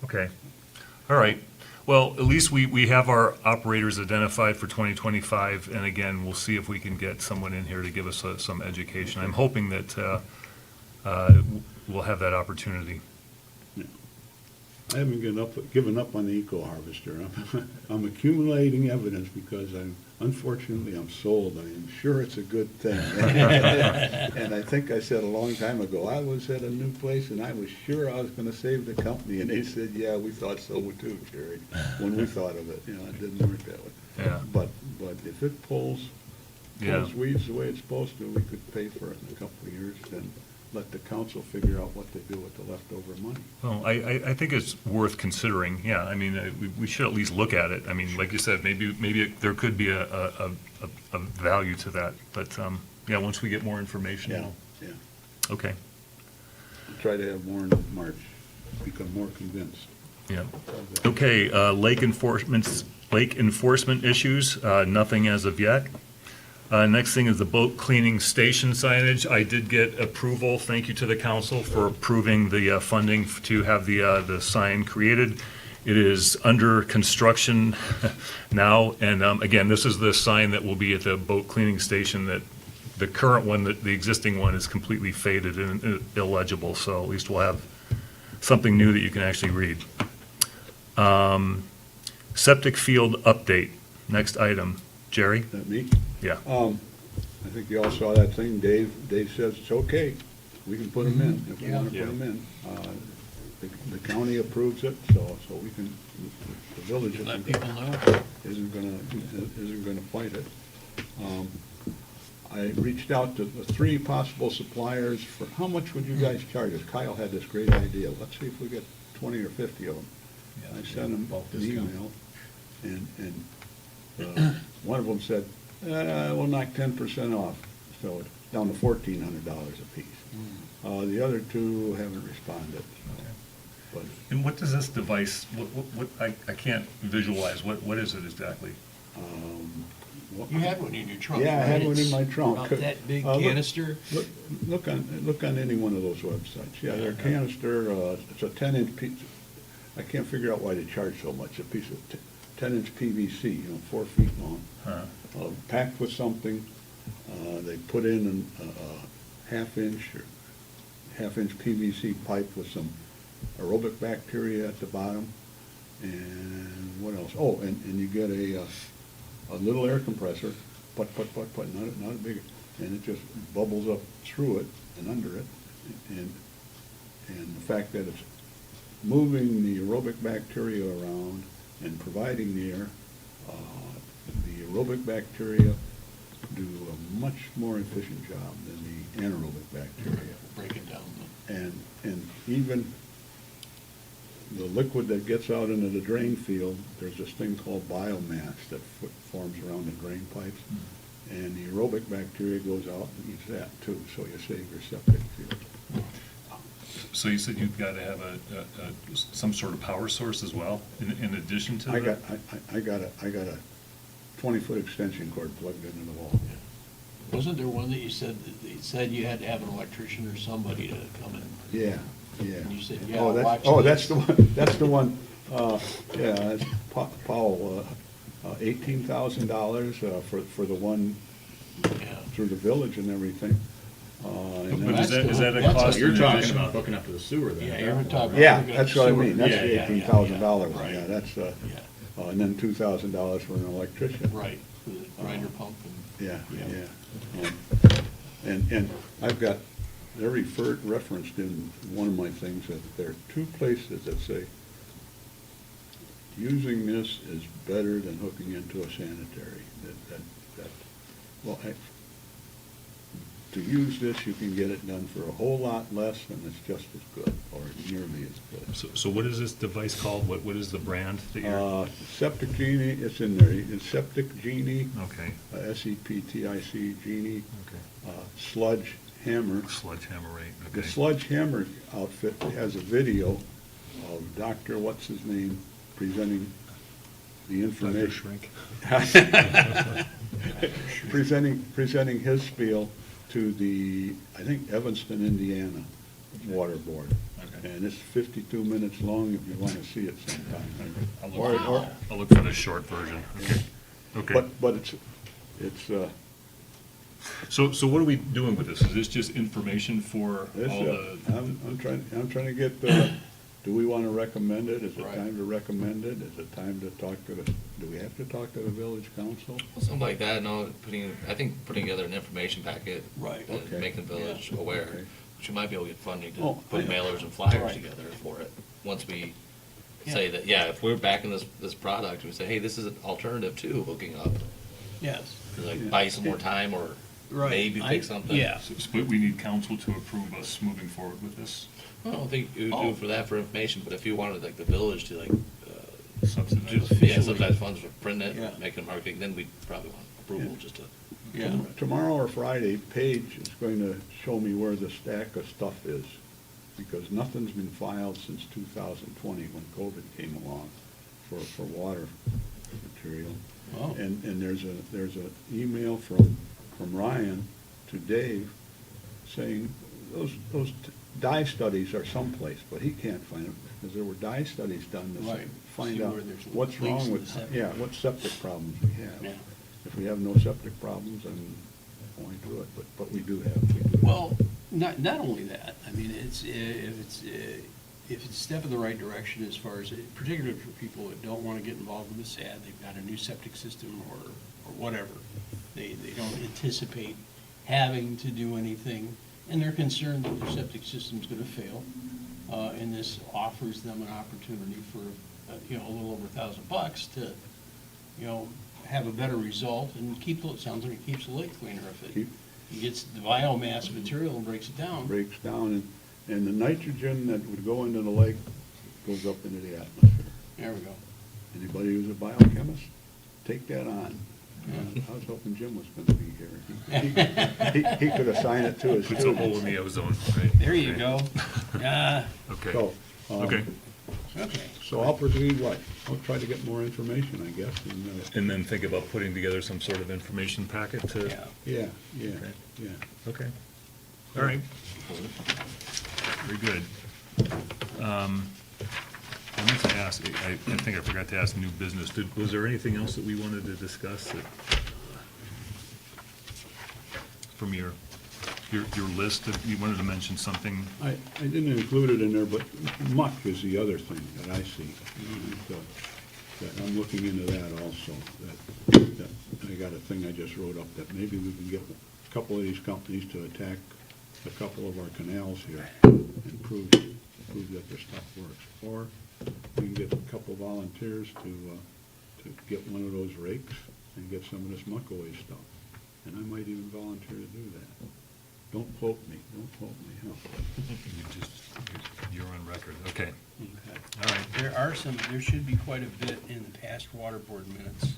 okay. All right. Well, at least we have our operators identified for 2025, and again, we'll see if we can get someone in here to give us some education. I'm hoping that we'll have that opportunity. I haven't given up on the eco harvester. I'm accumulating evidence because unfortunately, I'm sold. I'm sure it's a good thing. And I think I said a long time ago, I was at a new place and I was sure I was gonna save the company. And they said, yeah, we thought so too, Jerry, when we thought of it. You know, it didn't work that way. Yeah. But if it pulls Yeah. weeds the way it's supposed to, we could pay for it in a couple of years, then let the council figure out what they do with the leftover money. Well, I think it's worth considering, yeah, I mean, we should at least look at it. I mean, like you said, maybe there could be a value to that, but, yeah, once we get more information, Yeah, yeah. okay, Try to have more in March, become more convinced. yeah. Okay, lake enforcement issues, nothing as of yet. Next thing is the boat cleaning station signage. I did get approval, thank you to the council for approving the funding to have the sign created. It is under construction now, and again, this is the sign that will be at the boat cleaning station. That the current one, the existing one is completely faded and illegible, so at least we'll have something new that you can actually read. Septic field update, next item. Jerry? Is that me? Yeah. I think you all saw that thing. Dave says it's okay. We can put them in if we Yeah. want to Yeah. put them in. The county approves it, so we can, the village Let isn't people know. gonna fight it. I reached out to the 3 possible suppliers for, how much would you guys charge us? Kyle had this great idea. Let's see if we get 20 or 50 of them. I sent him an email, and one of them said, we'll knock 10% off, so it's down to $1,400 apiece. The other 2 haven't responded, but And what does this device, I can't visualize, what is it exactly? what- You had one in your trunk, Yeah, I had right? one in It's my trunk. About that big Look- canister? Look on any one of those websites. Yeah, they're canister, it's a 10-inch piece. I can't figure out why they charge so much. A piece of 10-inch PVC, 4 feet long, Huh. packed with something. They put in a half-inch PVC pipe with some aerobic bacteria at the bottom. And what else? Oh, and you get a little air compressor, not a big, and it just bubbles up through it and under it. And the fact that it's moving the aerobic bacteria around and providing the air, the aerobic bacteria do a much more efficient job than the anaerobic bacteria. Breaking down And even the liquid that gets out into the drain field, there's this thing called biomass that forms around the drain pipes. And the aerobic bacteria goes out and eats that too, so you save your septic field. So you said you've got to have some sort of power source as well, in addition to that? I got a 20-foot extension cord plugged into the wall. Wasn't there one that you said, you had to have an electrician or somebody to come in? Yeah. And you said, yeah, Oh, watch that's this. that's the one, yeah, that's Powell, $18,000 for the one Yeah. through the village and everything. And But then- is that a That's cost? So you're in talking addition? about hooking up to the sewer then? Yeah, you're talking. Yeah, that's what I mean, that's Yeah, the yeah, $18,000 one, right. yeah, that's, Yeah, and then $2,000 for an electrician. right, for the grinder pump and. Yeah, Yeah. yeah. And I've got, they're referenced in one of my things, that there are 2 places that say, using this is better than hooking into a sanitary. Well, to use this, you can get it done for a whole lot less, and it's just as good, or nearly as good. So what is this device called? What is the brand that you're? Septic Genie, it's in there, it's Septic Genie, Okay, SEPTIC Genie, okay. Sludge Hammer. Sledgehammer rate, The okay. Sledgehammer outfit has a video of Dr. What's-His-Name presenting the Dr. information. Shrink. Presenting his spiel to the, I think, Evanston, Indiana Water Board. Okay. And it's 52 minutes long if you want to see it sometime. I'll Or- look or- I'll look for the short version, okay. Okay, But So what are we doing with this? Is this just information for This, all the? I'm trying to get, do we want to recommend it? Is it Right. time to recommend it? Is it time to talk to the, do we have to talk to the village council? Something like that, no, I think putting together an information packet. Right. And Okay. making the village aware, Okay. which we might be able to get funding to Oh, I put know. mailers and flyers Right. together for it. Once we Yeah. say that, yeah, if we're backing this product, we say, hey, this is an alternative to hooking up. Yes. Like, buy you some more time, or Right. maybe pick something. Yeah. But we need council to approve us moving forward with this I don't think you would Oh. do for that for information, but if you wanted like the village to like, do, subsidized. yeah, subsidize funds for printing Yeah. it, making marketing, then we'd probably want approval Yeah. just to. Yeah. Tomorrow or Friday, Paige is going to show me where the stack of stuff is, because nothing's been filed since 2020, when COVID came along, for water material. Oh. And there's a email from Ryan to Dave saying, those dye studies are someplace, but he can't find them, because there were dye studies done to Right. find See out where there's what's leaks wrong in with, the septic. yeah, what septic problems we have. Yeah. If we have no septic problems, then why do it, but we do have. Well, not only that, I mean, if it's a step in the right direction as far as, particularly for people that don't want to get involved with the SAD, they've got a new septic system or whatever. They don't anticipate having to do anything, and they're concerned that their septic system's gonna fail. And this offers them an opportunity for, a little over $1,000 to, have a better result and sounds like it keeps the lake cleaner if it gets the biomass material and breaks it down. Breaks down, and the nitrogen that would go into the lake goes up into the atmosphere. There we go. Anybody who's a biochemist, take that on. I was hoping Jim was gonna be here. He could assign it to his Puts a hole in students. the ozone, right? There you go. Okay, So, okay. Okay. So I'll proceed what? I'll try to get more information, I guess, and, And then think about putting together some sort of information packet to. Yeah. yeah, Okay. yeah. Okay. All right. Very good. I meant to ask, I think I forgot to ask new business. Was there anything else that we wanted to discuss that, from your list, that you wanted to mention something? I didn't include it in there, but muck is the other thing that I see. That I'm looking into that also, that I got a thing I just wrote up, that maybe we can get a couple of these companies to attack a couple of our canals here and prove that their stuff works. Or we can get a couple of volunteers to get one of those rakes and get some of this muck away stuff. And I might even volunteer to do that. Don't quote me, huh? You're on record, okay. Okay. All right. There should be quite a bit in the past water board minutes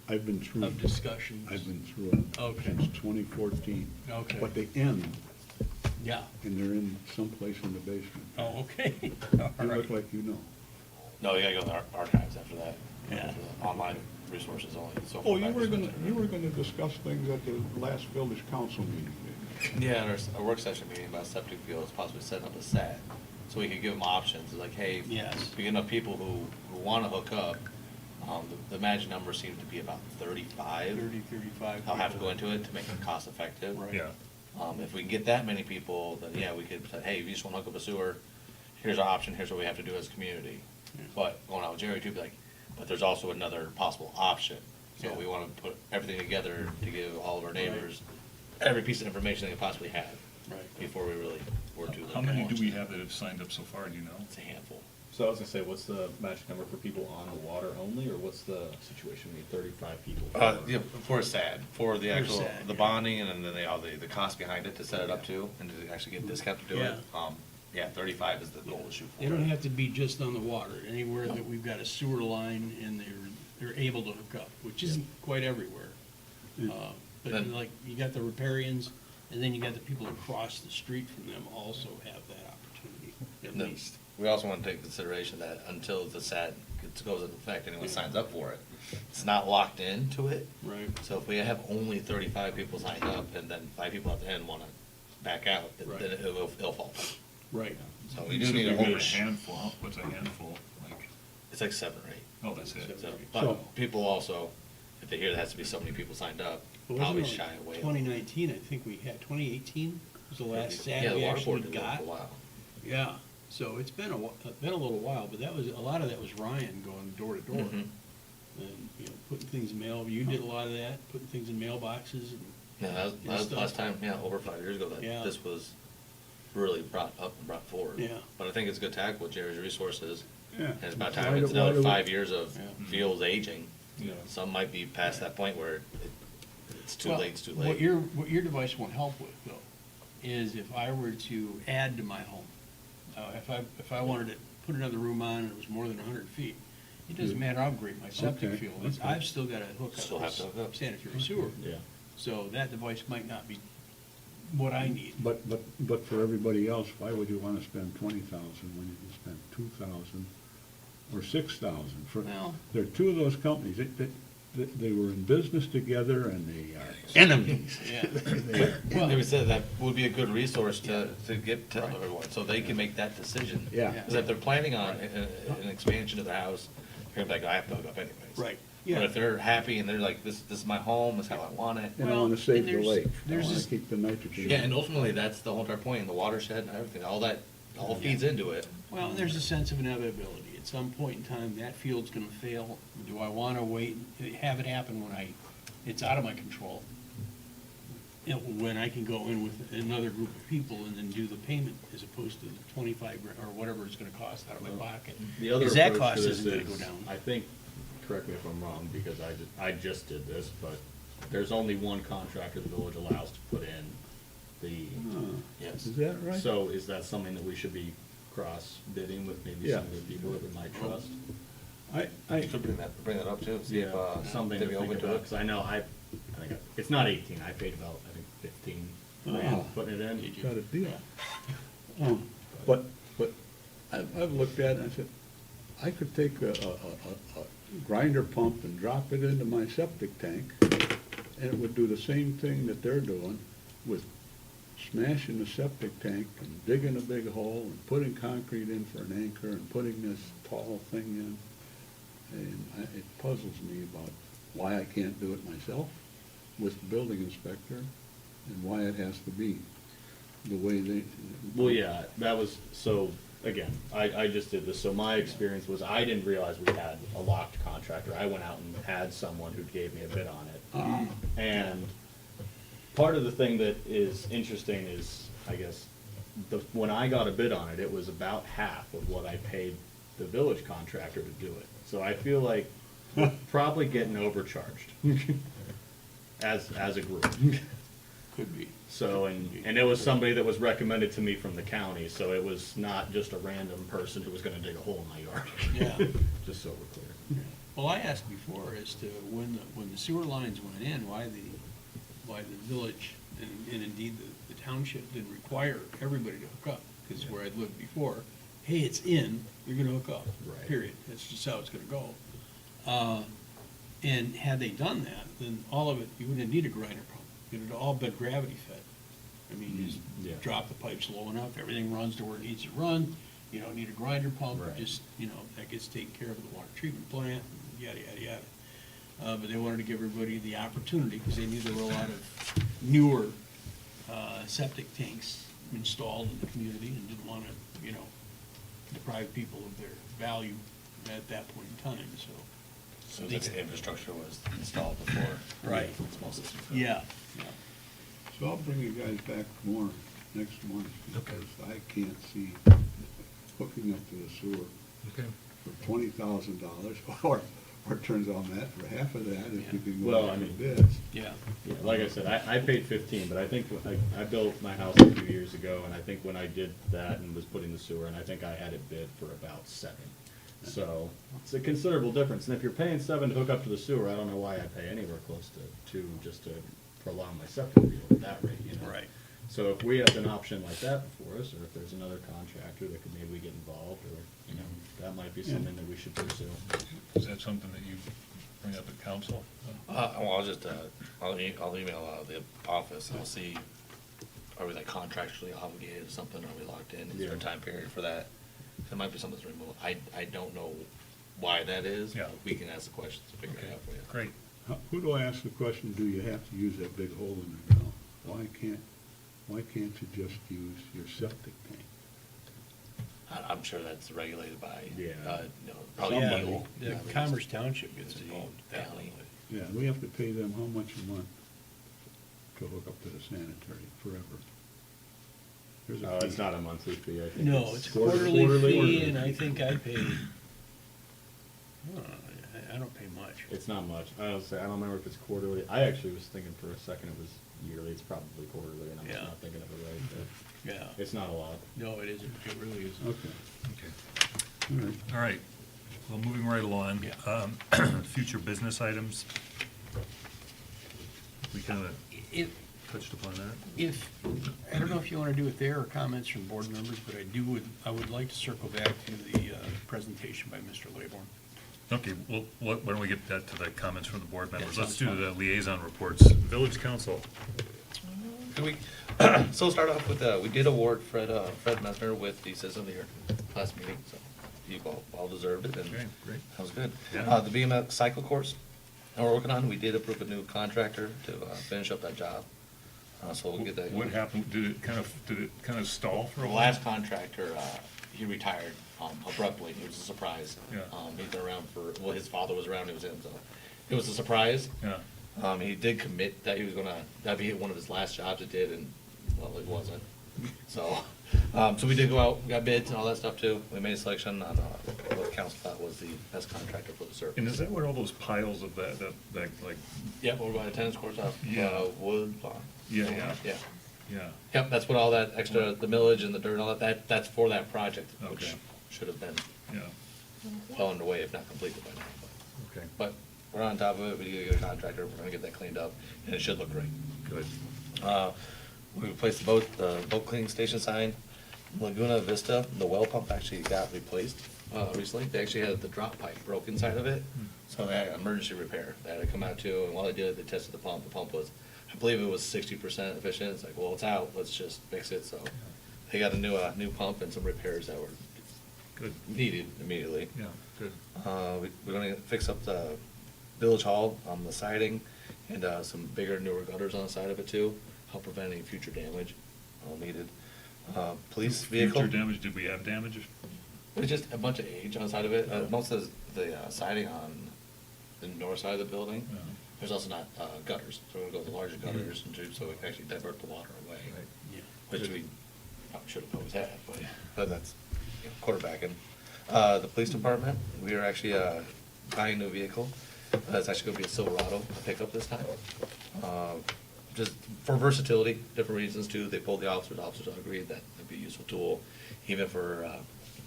I've been through. of discussions. I've been through it Okay. since 2014. Okay. But they end, Yeah. and they're in someplace in the basement. Oh, okay. All You right. look like you know. No, you gotta go to the archives after that. Yeah. For the online resources only. So Oh, far you back were as gonna, much. you were gonna discuss things at the last village council meeting. Yeah, and there's a work session meeting about septic fields, possibly setting up a SAD. So we could give them options, like, hey, Yes. if we get enough people who wanna hook up, the magic number seems to be about 35. 35. I'll have to go people. into it to make it cost effective. Right. Yeah. If we can get that many people, then yeah, we could say, hey, if you just wanna hook up a sewer, here's our option, here's what we have to do as a community. But going out with Jerry too, be like, but there's also another possible option. So Yeah. we wanna put everything together to give all of our neighbors every piece of information they can possibly have. Right. Before we really were to. How many do we have that have signed up so far, do you know? It's a handful. So I was gonna say, what's the magic number for people on the water only, or what's the situation? We need 35 people. Yeah, for a SAD, for the actual, SAD, the yeah. bonding and then the cost behind it to set it up to, and to actually get a discount to do it. Yeah, 35 is the goal to shoot for. They don't have to be just on the water. Anywhere that we've got a sewer line and they're able to hook up, which isn't quite everywhere. But Then- like, you got the riparians, and then you got the people across the street from them also have that opportunity, at No. least. We also want to take consideration that until the SAD goes into effect, anyone signs up for it, it's not locked into it. Right. So if we have only 35 people signed up and then 5 people at the end want to back out, then Right. it'll fall. Right. So we do need So a we've got whole, a handful, what's a handful, like, it's like 7 or 8. oh, that's it. So, So- but people also, if they hear there has to be so many people signed up, probably shy away. 2019, I think we had, 2018 was the last Yeah, SAT the we water actually board did that got. for a while. Yeah, so it's been been a little while, but that was, a lot of that was Ryan going door to door. Mhm. And, you know, putting things in mail, you did a lot of that, putting things in mailboxes and. Yeah, that and was stuff. last time, yeah, over 5 years ago, Yeah. that this was really brought up and brought forward. Yeah. But I think it's a good tackle with Jerry's resources. Yeah. And it's about Why time, do- it's why another do we- 5 years of Yeah. fields aging. Yeah. Some might be past that point where it's too Well, late, it's too What late. what your device won't help with, though, is if I were to add to my home, if I wanted to put another room on and it was more than 100 feet, it doesn't matter how great my septic Okay, field is, okay. I've still got to hook Still have to hook up up. sanitary sewer. Yeah. So that device might not be what I need. But for everybody else, why would you wanna spend 20,000 when you can spend 2,000 or 6,000? Well- There are two of those companies, they were in business together and they are enemies. Yeah. Well, they said that would be a good resource to get to everyone, so they can make that decision. Yeah. Because if they're planning on an expansion of their house, they're gonna be like, I have to hook up anyways. Right. But Yeah. if they're happy and they're like, this is my home, this is how I want it. And I Well, wanna save and the there's- lake, I there's wanna this- keep the nitrogen. Yeah, and ultimately, that's the whole entire point, and the watershed and everything, all that, all feeds into it. Well, there's a sense of inevitability. At some point in time, that field's gonna fail. Do I wanna wait, and have it happen when it's out of my control? You know, when I can go in with another group of people and then do the payment as opposed to the 25 grand or whatever it's gonna cost out of my pocket. The other 'Cause that approach cost to this isn't gonna is, go down. I think, correct me if I'm wrong, because I just did this, but there's only one contractor the village allows to put in the, Yes. Is that right? so is that something that we should be cross-bidding with maybe Yeah. some of the people that we might trust? You should bring that up too, see if, Something they'd to be think open to about, it. because I know I think, it's not 18, I paid about, I think 15 Wow. grand putting it in. Got a deal. But I've looked at it and I said, I could take a grinder pump and drop it into my septic tank, and it would do the same thing that they're doing with smashing the septic tank and digging a big hole and putting concrete in for an anchor and putting this tall thing in. And it puzzles me about why I can't do it myself with the building inspector and why it has to be the way they. Well, yeah, that was, so, again, I just did this, so my experience was, I didn't realize we had a locked contractor. I went out and had someone who gave me a bid on it. And part of the thing that is interesting is, I guess, when I got a bid on it, it was about half of what I paid the village contractor to do it. So I feel like we're probably getting overcharged as a group. Could be. So, and it was somebody that was recommended to me from the county, so it was not just a random person who was gonna dig a hole in my yard. Yeah. Just so we're clear. Well, I asked before as to when the sewer lines went in, why the village and indeed the township didn't require everybody to hook up. Because where I'd lived before, hey, it's in, you're gonna hook up, Right. period. That's just how it's gonna go. And had they done that, then all of it, you wouldn't need a grinder pump. It would all been gravity fed. I mean, you Yeah. just drop the pipes low enough, everything runs to where it needs to run. You don't need a grinder pump, Right. just, you know, that gets taken care of at the water treatment plant, yada, yada, yada. But they wanted to give everybody the opportunity, because they knew there were a lot of newer septic tanks installed in the community and didn't want to, you know, deprive people of their value at that point in time, so. So the infrastructure was installed before. Right. Small system. Yeah, yeah. So I'll bring you guys back more next month, because I can't see hooking up to the sewer Okay. for $20,000, or it turns on that for half of that if you can Well, go I out for mean- bids. Yeah. Yeah, like I said, I paid 15, but I think, I built my house a few years ago, and I think when I did that and was putting the sewer, and I think I had it bid for about 7. So, it's a considerable difference, and if you're paying 7 to hook up to the sewer, I don't know why I pay anywhere close to 2 just to prolong my septic field at that rate, you know? Right. So if we have an option like that before us, or if there's another contractor that could maybe get involved, or, you know, that might be something that we should pursue. Is that something that you bring up at council? Well, I'll just, I'll email the office, and I'll see, are we like contractually obligated or something, are we locked in, is there a Yeah. time period for that? There might be something that's remote, I don't know why that is, Yeah. but we can ask the questions to figure it Okay, out for you. great. Who do I ask the question, do you have to use that big hole in the ground? Why can't you just use your septic tank? I'm sure that's regulated by, Yeah. probably Yeah, Neil. the Commerce Township gets The involved. county. definitely. Yeah, we have to pay them how much a month to hook up to the sanitary forever? There's a It's fee. not a monthly fee, I think. No, it's a quarterly Quarterly. fee, and I think I pay, I don't pay much. It's not much. I don't remember if it's quarterly. I actually was thinking for a second it was yearly. It's probably quarterly, and I'm just Yeah. not thinking of it right. But Yeah, it's not a lot. no, it isn't, it really isn't. Okay, Okay. all right. All right, well, moving right along. Yeah. Future business items. We kind of If, touched upon that. I don't know if you want to do it there or comments from board members, but I would like to circle back to the presentation by Mr. Laybourne. Okay, well, why don't we get that to the comments from the board members? Yeah, Let's sounds do fine. the liaison reports. Village council. Could we, so start off with, we did award Fred Messner with the Citizen of the Year last meeting, so you all deserved it, and Okay, great. that was good. Yeah. The BMX cycle course that we're working on, we did approve a new contractor to finish up that job, so we'll get that. What happened, did it kind of stall for a The while? last contractor, he retired abruptly. It was a surprise. Yeah. He's been around well, his father was around, it was him, so it was a surprise. Yeah, He did commit that he was that'd be one of his last jobs it did, and, well, it wasn't. So, so we did go out, we got bids and all that stuff too. We made a selection on what the council thought was the best contractor for the service. and is that where all those piles of that, like, Yep, over by the tennis courts off, Yeah. Wood Farm. Yeah, yeah. Yeah. yeah, Yep, that's what all that extra, the millage and the dirt and all that's for that project, which Okay. should have been yeah, well underway, if not completed by now. But- okay, But we're on top of it, we get a contractor, we're gonna get that cleaned up, and it should look great. good. We replaced the boat cleaning station sign, Laguna Vista, the well pump actually got replaced, recently. They actually had the drop pipe broke inside of it, so they had emergency repair. They had to come out too, and while they did it, they tested the pump was, I believe it was 60% efficient. It's like, well, it's out, let's just fix it, so they got a new pump and some repairs that were Good, needed immediately. yeah, good. We're gonna fix up the village hall on the siding and some bigger newer gutters on the side of it too, help prevent any future damage needed. Police vehicle. Future damage, did we have damage? It's just a bunch of age on the side of it. Most of the siding on the north side of the building, Yeah. there's also not gutters, so we're gonna go with the larger gutters so we can actually divert the water away. Right. Yeah. Which we probably should have always had, but that's quarterbacking. The police department, we are actually buying a new vehicle. It's actually gonna be a Silverado pickup this time. Just for versatility, different reasons too. They pulled the officers all agreed that it'd be a useful tool, even for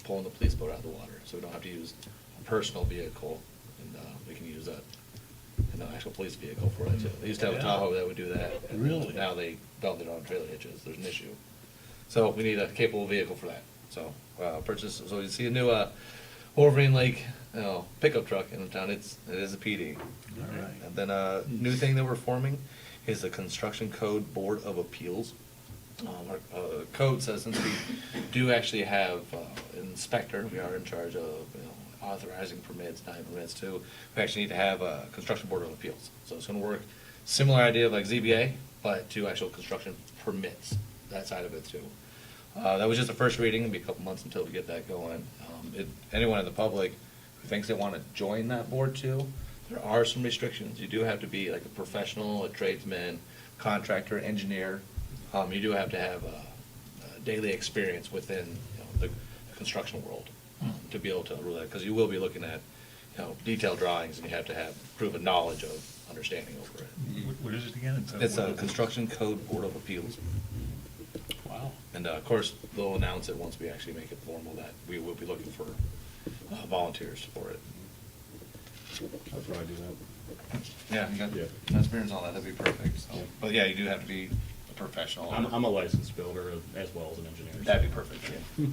pulling the police boat out of the water. So we don't have to use a personal vehicle, and we can use an actual police vehicle for it too. They used to have a Yeah. Tahoe that would do that. and Really? Now they belt it on trailer hitches. There's an issue. So we need a capable vehicle for that. So purchase. So you see a new Wolverine Lake pickup truck in town. It is a PD. All right. And then a new thing that we're forming is the Construction Code Board of Appeals. Our code says since we do actually have an inspector, we are in charge of authorizing permits, denying permits too. We actually need to have a Construction Board of Appeals. So it's going to work similar idea like ZBA, but to actual construction permits, that side of it too. That was just the first reading. It'll be a couple months until we get that going. Anyone in the public who thinks they want to join that board too, there are some restrictions. You do have to be like a professional, a tradesman, contractor, engineer. You do have to have a daily experience within the construction world to be able to rule that, because you will be looking at detailed drawings, and you have to have proven knowledge of understanding over it. What is it again? It's a Construction Code Board of Appeals. Wow. And of course, they'll announce it once we actually make it formal that we will be looking for volunteers for it. I'll probably do that. Yeah, you got Yeah. experience on that, that'd be perfect. So, but yeah, you do have to be a professional. I'm a licensed builder as well as an engineer. so- That'd be perfect, yeah.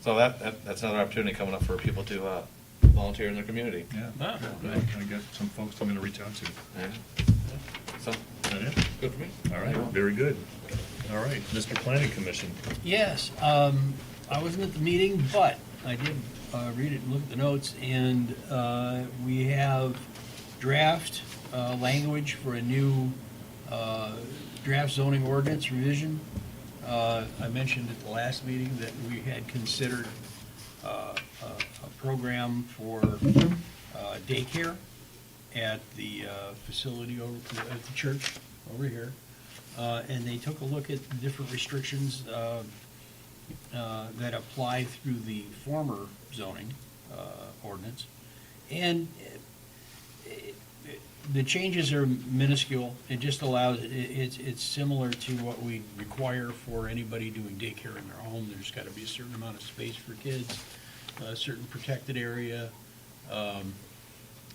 So that's another opportunity coming up for people to volunteer in their community. Yeah, Ah, good. I got some folks I'm gonna reach out to. Yeah. So, Is that it? good for me. All right, very good. All right, Mr. Planning Commission. Yes, I wasn't at the meeting, but I did read it and look at the notes, and we have draft language for a new draft zoning ordinance revision. I mentioned at the last meeting that we had considered a program for daycare at the facility over at the church over here. And they took a look at the different restrictions that apply through the former zoning ordinance. And the changes are minuscule. It just allows, it's similar to what we require for anybody doing daycare in their home. There's got to be a certain amount of space for kids, a certain protected area.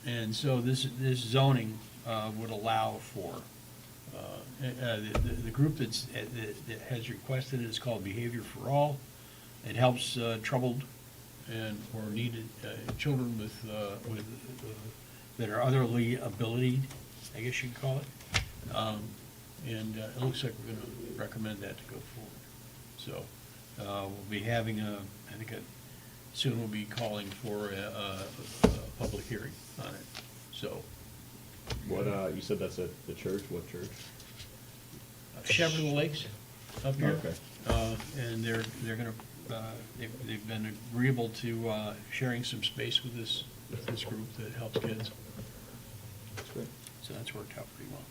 And so this zoning would allow for, the group that has requested it is called Behavior for All. It helps troubled and or needed children with that are otherly abilitied, I guess you'd call it. And it looks like we're gonna recommend that to go forward. So we'll be having soon we'll be calling for a public hearing on it, so. What, you said that's at the church, what church? Shepherd of the Lakes up here. Okay. And they're gonna, they've been agreeable to sharing some space with this group that helps kids. That's great. So that's worked out pretty well.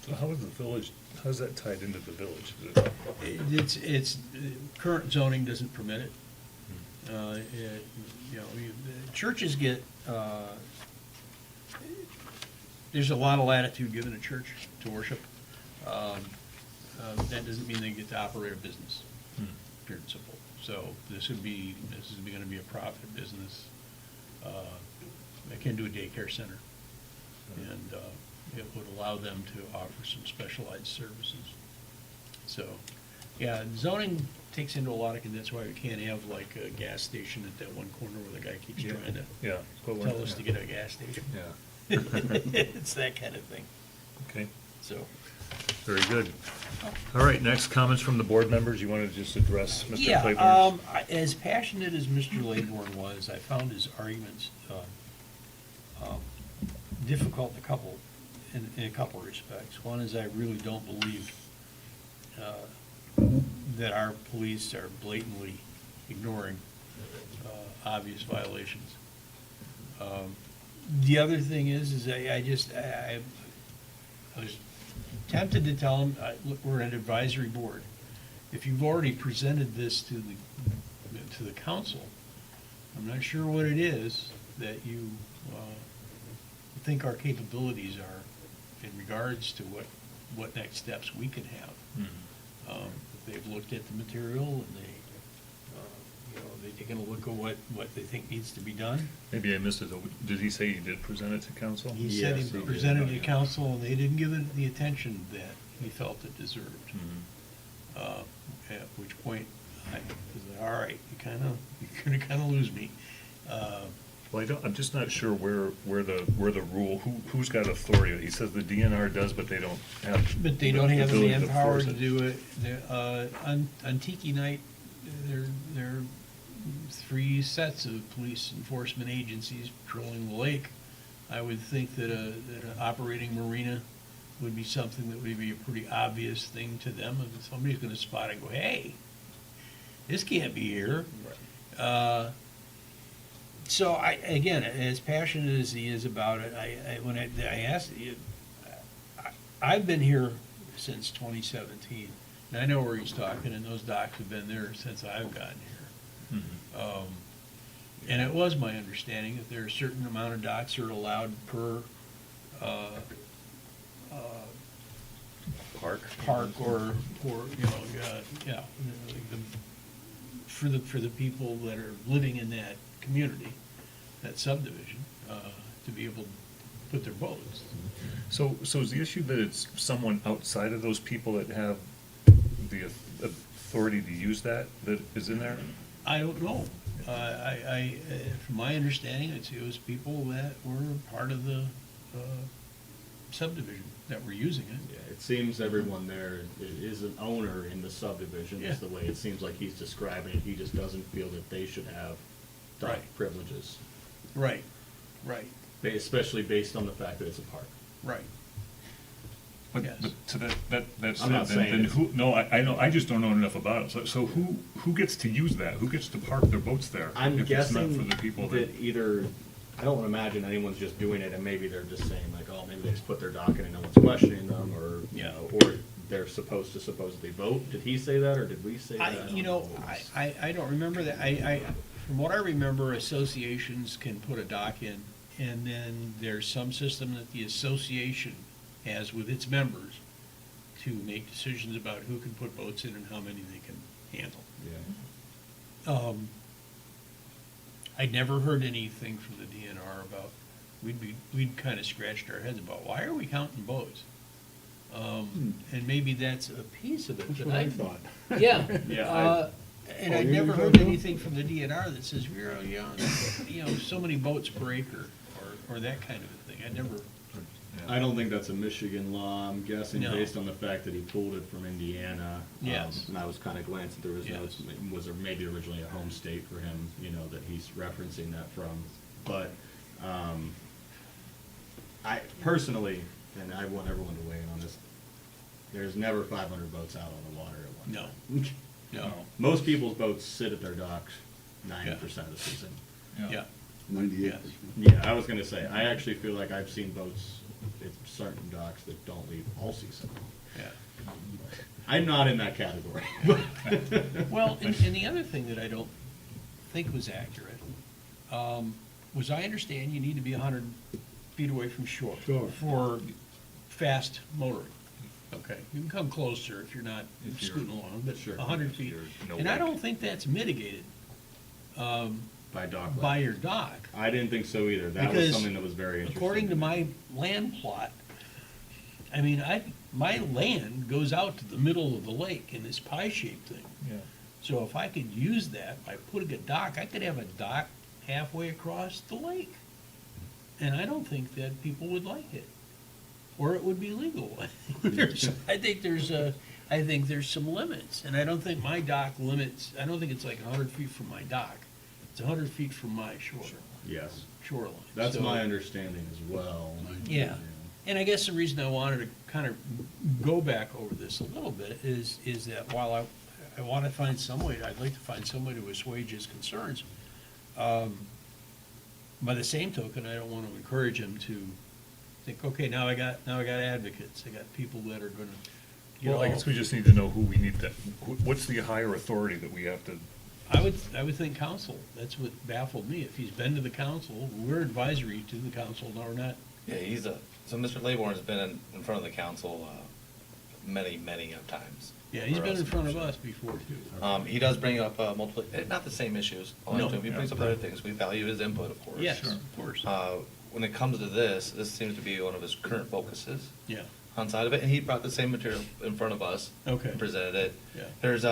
So how is the village, how's that tied into the village? It's, current zoning doesn't permit it. Churches get, there's a lot of latitude given a church to worship. That doesn't mean they get to operate a business, pure and simple. So this is gonna be a profit business. They can do a daycare center. And it would allow them to offer some specialized services. So, yeah, zoning takes into a lot of, that's why we can't have like a gas station at that one corner where the guy keeps trying to Yeah. tell us to get a gas station. Yeah, It's that kind of thing, okay, so. very good. All right, next, comments from the board members. You want to just address Mr. Yeah, Claiborne's? as passionate as Mr. Laybourne was, I found his arguments difficult in a couple of respects. One is I really don't believe that our police are blatantly ignoring obvious violations. The other thing is I was tempted to tell him, look, we're an advisory board. If you've already presented this to the council, I'm not sure what it is that you think our capabilities are in regards to what next steps we can have. Mhm. They've looked at the material and they've taken a look at what they think needs to be done. Maybe I missed it, though. Did he say he did present it to council? He said Yes, he he did. presented it to council and they didn't give it the attention that he felt it deserved. Mhm. At which point, I was like, all right, you're gonna kind of lose me. Well, I'm just not sure where the rule, who's got authority? He says the DNR does, but they don't have. But they don't have the ability to manpower force to do it. On Tiki Night, there are 3 sets of police enforcement agencies patrolling the lake. I would think that an operating marina would be something that would be a pretty obvious thing to them. If somebody's gonna spot it and go, hey, this can't be here. So again, as passionate as he is about it, when I asked you, I've been here since 2017, and I know where he's talking, and those docks have been there since I've gotten here. Mhm. And it was my understanding that there are a certain amount of docks are allowed per park or for the people that are living in that community, that subdivision, to be able to put their boats. So is the issue that it's someone outside of those people that have the authority to use that is in there? I don't know. From my understanding, it was people that were part of the subdivision that were using it. Yeah, it seems everyone there is an owner in the subdivision, is Yeah. the way it seems like he's describing it. He just doesn't feel that they should have dock Right. privileges, Right. especially based on the fact that it's a park. Right. But, Yes. but to that's I'm not then saying it's- who, no, I know, I just don't know enough about it. So who gets to use that? Who gets to park their boats there? I'm if it's not guessing for the people that either, I don't imagine anyone's just doing it and maybe they're just saying like, oh, maybe they just put their dock in and no one's questioning them, or, you Yeah. know, or they're supposed to supposedly vote. Did he say that, or did we say that? I, don't you know, what it was. I don't remember that. From what I remember, associations can put a dock in, and then there's some system that the association has with its members to make decisions about who can put boats in and how many they can handle. Yeah. I'd never heard anything from the DNR about, we'd kind of scratched our heads about, why are we counting boats? And maybe that's a piece of it. That's that what I thought. Yeah. Yeah, And Oh, I'd you never didn't heard know? anything from the DNR that says, we're, you know, so many boats per acre, or that kind of a thing. I never, I don't think that's a Michigan law, I'm guessing, No. based on the fact that he pulled it from Indiana. Yes. And I was kind of glancing through his Yes. notes, was there maybe originally a home state for him, you know, that he's referencing that from? But, I personally, and I want everyone to weigh in on this, there's never 500 boats out on the water at one no, time. no, Most people's boats sit at their docks 90% of the season. yeah. 98%. Yeah, I was gonna say, I actually feel like I've seen boats at certain docks that don't leave all season. Yeah. I'm not in that category. Well, and the other thing that I don't think was accurate, was I understand you need to be 100 feet away from shore. Sure. For fast motoring. Okay, you can come closer if you're not If you're- scooting along, but Sure. 100 If feet. you're no And I wake. don't think that's mitigated By dock by level. your dock. I didn't think so either. That was Because something that was very interesting. According to my land plot, I mean, my land goes out to the middle of the lake in this pie-shaped thing. Yeah. So if I could use that by putting a dock, I could have a dock halfway across the lake. And I don't think that people would like it, or it would be legal. I think there's some limits, and I don't think my dock limits, I don't think it's like 100 feet from my dock. It's 100 feet from my Yes, shoreline. that's So- my understanding as well. Yeah. And I guess the reason I wanted to kind of go back over this a little bit is that while I want to find some way, I'd like to find some way to assuage his concerns. By the same token, I don't want to encourage him to think, okay, now I got advocates, I got people that are gonna get Well, I all. guess we just need to know who we need to, what's the higher authority that we have to, I would think council, that's what baffled me. If he's been to the council, we're advisory to the council, no, we're not. Yeah, so Mr. Laybourne's been in front of the council, many, many of times. Yeah, he's for been in front of sure. us before too. He does bring up multiple, not the same issues, No. he brings up other things, we value his input, of course. Yes, of course. When it comes to this seems to be one of his current focuses Yeah, on side of it, and he brought the same material in front of us. Okay. And presented it. Yeah. There's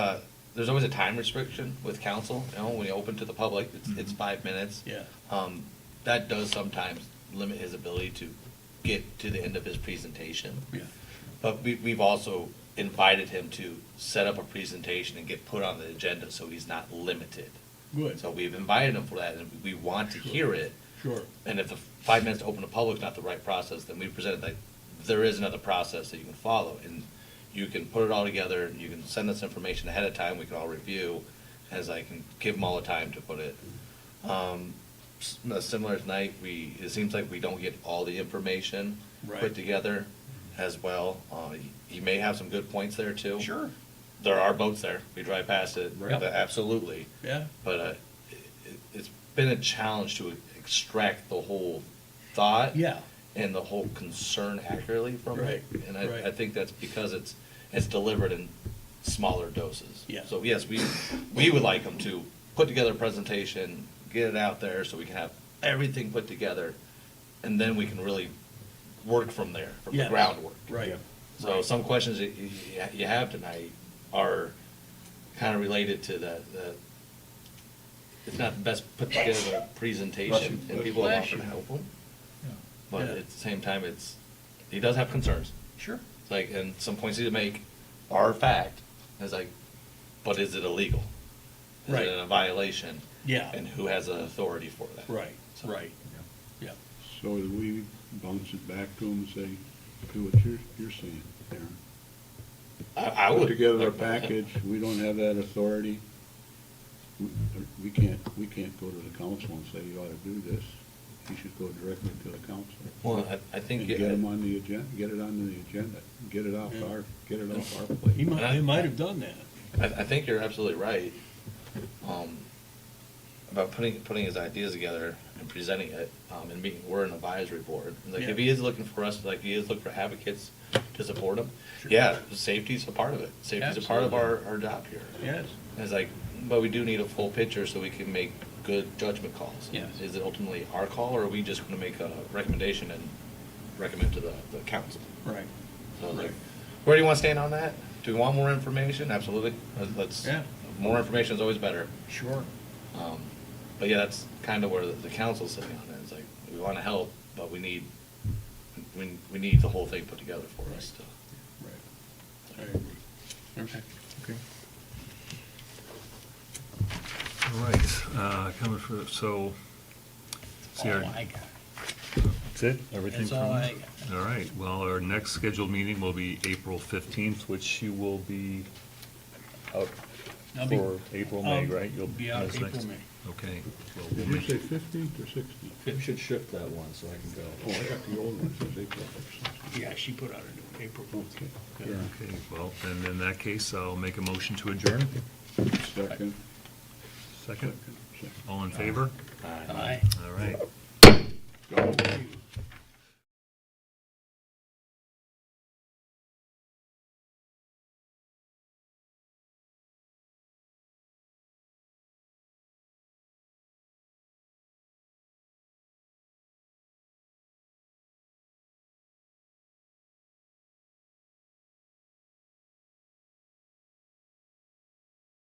always a time restriction with council, you know, when you open to the public, it's 5 minutes. yeah, That does sometimes limit his ability to get to the end of his presentation. yeah. But we've also invited him to set up a presentation and get put on the agenda so he's not limited. Good, So we've invited him for that, and we want to hear it. sure. And if the 5 minutes to open the public is not the right process, then we presented that there is another process that you can follow. And you can put it all together, and you can send us information ahead of time, we can all review, as I can give them all the time to put it. Similar tonight, it seems like we don't get all the information Right. put together as well. You may have some good points there too. Sure, There are boats there, we drive past it, Right. absolutely. yeah, But it's been a challenge to extract the whole thought yeah, and the whole concern accurately from it. Right, And right. I think that's because it's delivered in smaller doses. Yeah. So yes, we would like them to put together a presentation, get it out there so we can have everything put together, and then we can really work from there, from the Yes. groundwork. right. So some questions that you have tonight are kind of related to the, it's not the best put together presentation, and people have offered to help him. But Yeah. at the same time, he does have concerns. Sure, It's like, and some points he to make are fact. It's like, but is it illegal? Is Right. it a violation? Yeah. And who has the authority for that? right, So- right, yeah. So do we bounce it back to them and say, do what you're saying, Aaron. I Put would. together a package, we don't have that authority. We can't go to the council and say, you ought to do this. You should go directly to the council. Well, I think. And get them on the agenda, get it on the agenda, get it off our plate. He might have done that. I think you're absolutely right, about putting his ideas together and presenting it, and being, we're an advisory board. Like, if he is looking for us, like, he is looking for advocates to support him, yeah, safety's a part of it. Safety's a part of our job here. Yes. And it's like, but we do need a full picture so we can make good judgment calls. Yes. Is it ultimately our call, or are we just gonna make a recommendation and recommend to the council? Right. So like, where do you want to stand on that? Do we want more information? Absolutely. Let's, Yeah. more information is always better. Sure. But yeah, that's kind of where the council's sitting on it. It's like, we want to help, but we need the whole thing put together for us to. Right. I agree. Okay. Okay. All right, coming for, so. see All our- I got. That's it? Everything That's from all us? I got. All right, well, our next scheduled meeting will be April 15th, which you will be out I'll be- for April, May, I'll right? You'll be out that's April, next- May. Okay. well, we'll Did you make- say 15th or 16th? We should shift that one so I can go. Oh, I got the old one, it says April 16th. Yeah, she put out a new April. Okay. Okay, well, and in that case, I'll make a motion to adjourn. Second. Second? Second. All in favor? Aye. All right. Go.